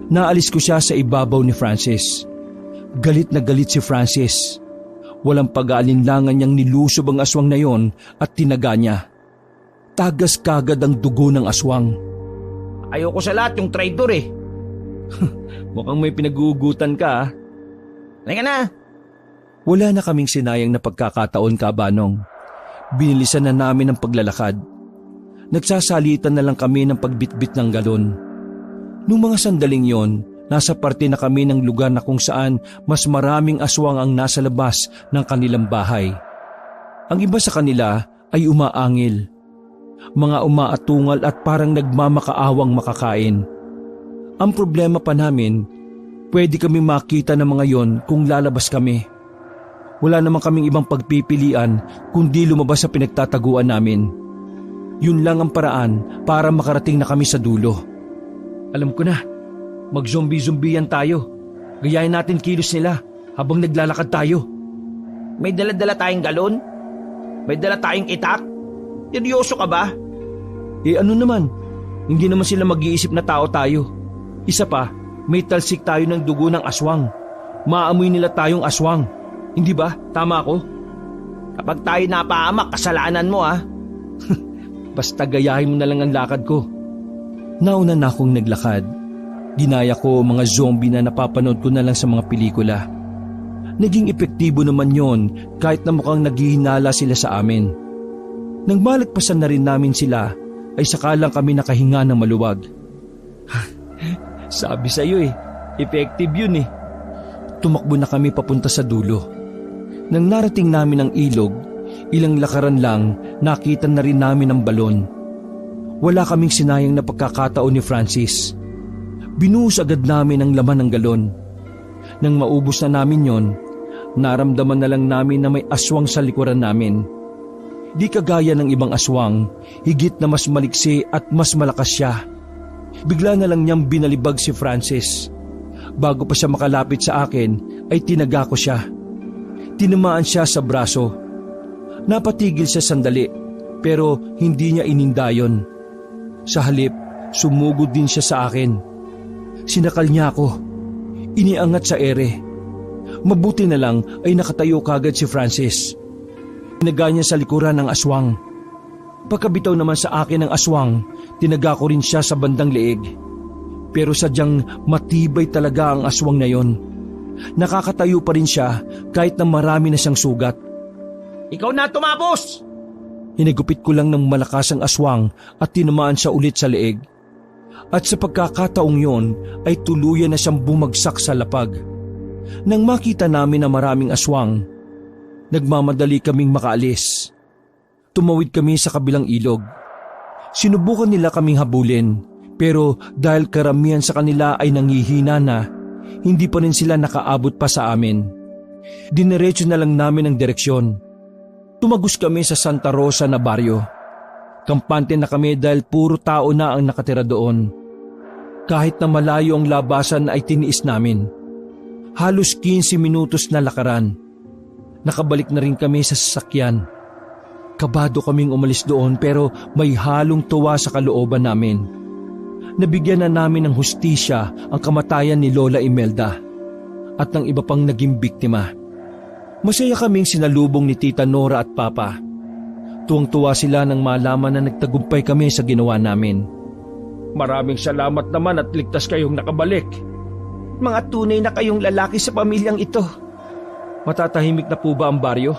[SPEAKER 1] Naalis ko siya sa ibabaw ni Francis. Galit na galit si Francis. Walang pag-aalinlangan niyang nilusob ang aswang na yon at tinaga niya. Tagas kagad ang dugo ng aswang.
[SPEAKER 3] Ayoko sa lahat yung traitor
[SPEAKER 1] Mukhang may pinag-uugutan ka.
[SPEAKER 3] Halika na!
[SPEAKER 1] Wala na kaming sinayang na pagkakataon, Kabanong. Binilisan na namin ang paglalakad. Nagsasalitan na lang kami ng pagbitbit ng galon. Nung mga sandaling yon, nasa parte na kami ng lugar na kung saan mas maraming aswang ang nasa labas ng kanilang bahay. Ang iba sa kanila ay umaangil. Mga umaatungal at parang nagmamakaawang makakain. Ang problema pa namin, pwede kami makita ng mga yon kung lalabas kami. Wala naman kaming ibang pagpipilian kundi lumabas sa pinagtataguan namin. Yun lang ang paraan para makarating na kami sa dulo. Alam ko na, mag-zombie-zombian tayo. Gayahin natin kilos nila habang naglalakad tayo.
[SPEAKER 3] May dala-dala tayong galon? May dala tayong itak? Seryoso ka ba?
[SPEAKER 1] Ano naman, hindi naman sila mag-iisip na tao tayo. Isa pa, may talsik tayo ng dugo ng aswang. Maamoy nila tayong aswang. Hindi ba? Tama ako?
[SPEAKER 3] Kapag tayo napaamak, kasalanan mo
[SPEAKER 1] Basta gayahin mo na lang ang lakad ko. Nauna na akong naglakad. Ginaya ko mga zombie na napapanood ko na lang sa mga pelikula. Naging epektibo naman yon kahit na mukhang naghihinala sila sa amin. Nang malagpasan na rin namin sila, ay saka lang kami nakahinga ng maluwag. Sabi sa'yo effective yun Tumakbo na kami papunta sa dulo. Nang narating namin ang ilog, ilang lakaran lang nakita na rin namin ang balon. Wala kaming sinayang na pagkakataon ni Francis. Binuhos agad namin ang laman ng galon. Nang maubos na namin yon, naramdaman na lang namin na may aswang sa likuran namin. Di kagaya ng ibang aswang, higit na mas maliksi at mas malakas siya. Bigla na lang niyang binalibag si Francis. Bago pa siya makalapit sa akin, ay tinaga ko siya. Tinamaan siya sa braso. Napatigil siya sandali, pero hindi niya inindayon. Sa halip, sumugod din siya sa akin. Sinakal niya ako. Iniangat sa ere. Mabuti na lang ay nakatayo kagad si Francis. Tinaga niya sa likuran ng aswang. Pagkabitaw naman sa akin ng aswang, tinaga ko rin siya sa bandang leeg. Pero sadyang matibay talaga ang aswang na yon. Nakakatayo pa rin siya kahit na marami na siyang sugat.
[SPEAKER 3] Ikaw na tumapos!
[SPEAKER 1] Hinigupit ko lang ng malakas ang aswang at tinamaan siya ulit sa leeg. At sa pagkakataong yon ay tuluyan na siyang bumagsak sa lapag. Nang makita namin na maraming aswang, nagmamadali kaming makaalis. Tumawid kami sa kabilang ilog. Sinubukan nila kaming habulin, pero dahil karamihan sa kanila ay nangihina na, hindi pa rin sila nakaabot pa sa amin. Dinerecho na lang namin ang direksyon. Tumagos kami sa Santa Rosa na baryo. Kampante na kami dahil puro tao na ang nakatira doon. Kahit na malayo ang labasan ay tiniis namin. Halos 15 minutos na lakaran. Nakabalik na rin kami sa sasakyan. Kabado kaming umalis doon pero may halong tuwa sa kalooban namin. Nabigyan na namin ng hustisya ang kamatayan ni Lola Imelda at ng iba pang naging biktima. Masaya kaming sinalubong ni Tita Nora at Papa. Tuwang-tuwa sila nang malaman na nagtagumpay kami sa ginawa namin.
[SPEAKER 2] Maraming salamat naman at ligtas kayong nakabalik.
[SPEAKER 3] Mga tunay na kayong lalaki sa pamilyang ito.
[SPEAKER 1] Matatahimik na po ba ang baryo?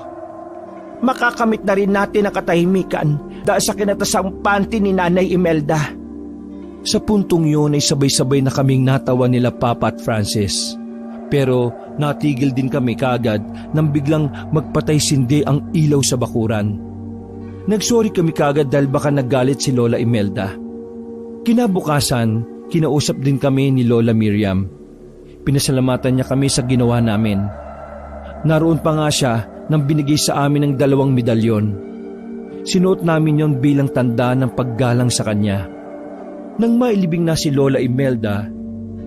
[SPEAKER 3] Makakamit na rin natin ang katahimikan dahil sa kinatasang panty ni Nanay Imelda.
[SPEAKER 1] Sa puntong yun ay sabay-sabay na kaming natawa nila Papa at Francis. Pero natigil din kami kaagad nang biglang magpatay-sindi ang ilaw sa bakuran. Nagsorry kami kaagad dahil baka naggalit si Lola Imelda. Kinabukasan, kinausap din kami ni Lola Miriam. Pinasalamatan niya kami sa ginawa namin. Naroon pa nga siya nang binigay sa amin ng 2 medalyon. Sinuot namin yon bilang tanda ng paggalang sa kanya. Nang mailibing na si Lola Imelda,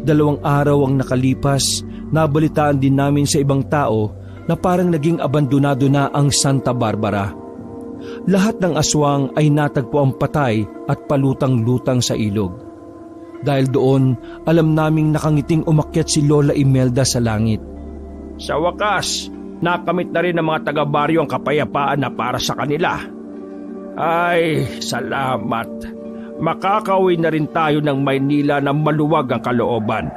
[SPEAKER 1] 2 araw ang nakalipas, nabalitaan din namin sa ibang tao na parang naging abandonado na ang Santa Barbara. Lahat ng aswang ay natagpo ang patay at palutang-lutang sa ilog. Dahil doon, alam naming nakangiting umakyat si Lola Imelda sa langit.
[SPEAKER 2] Sa wakas, nakamit na rin ng mga taga-baryo ang kapayapaan na para sa kanila. Ay, salamat. Makakauwi na rin tayo ng Maynila na maluwag ang kalooban.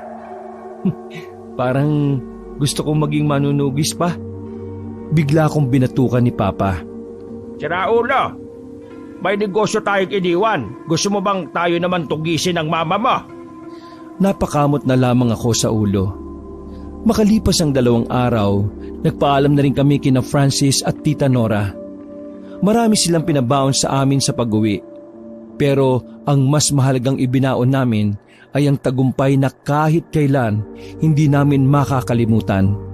[SPEAKER 1] Parang gusto kong maging manunugis pa. Bigla akong binatukan ni Papa.
[SPEAKER 2] Siraulo, may negosyo tayong iniwan. Gusto mo bang tayo naman tugisin ng mama mo?
[SPEAKER 1] Napakamot na lamang ako sa ulo. Makalipas ang 2 araw, nagpaalam na rin kami kina Francis at Tita Nora. Marami silang pinabaon sa amin sa pag-uwi. Pero ang mas mahalagang ibinaon namin ay ang tagumpay na kahit kailan hindi namin makakalimutan.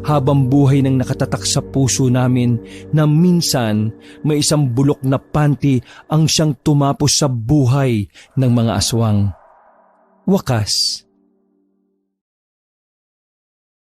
[SPEAKER 1] Habang buhay nang nakatatak sa puso namin na minsan may isang bulok na panty ang siyang tumapos sa buhay ng mga aswang. Wakas,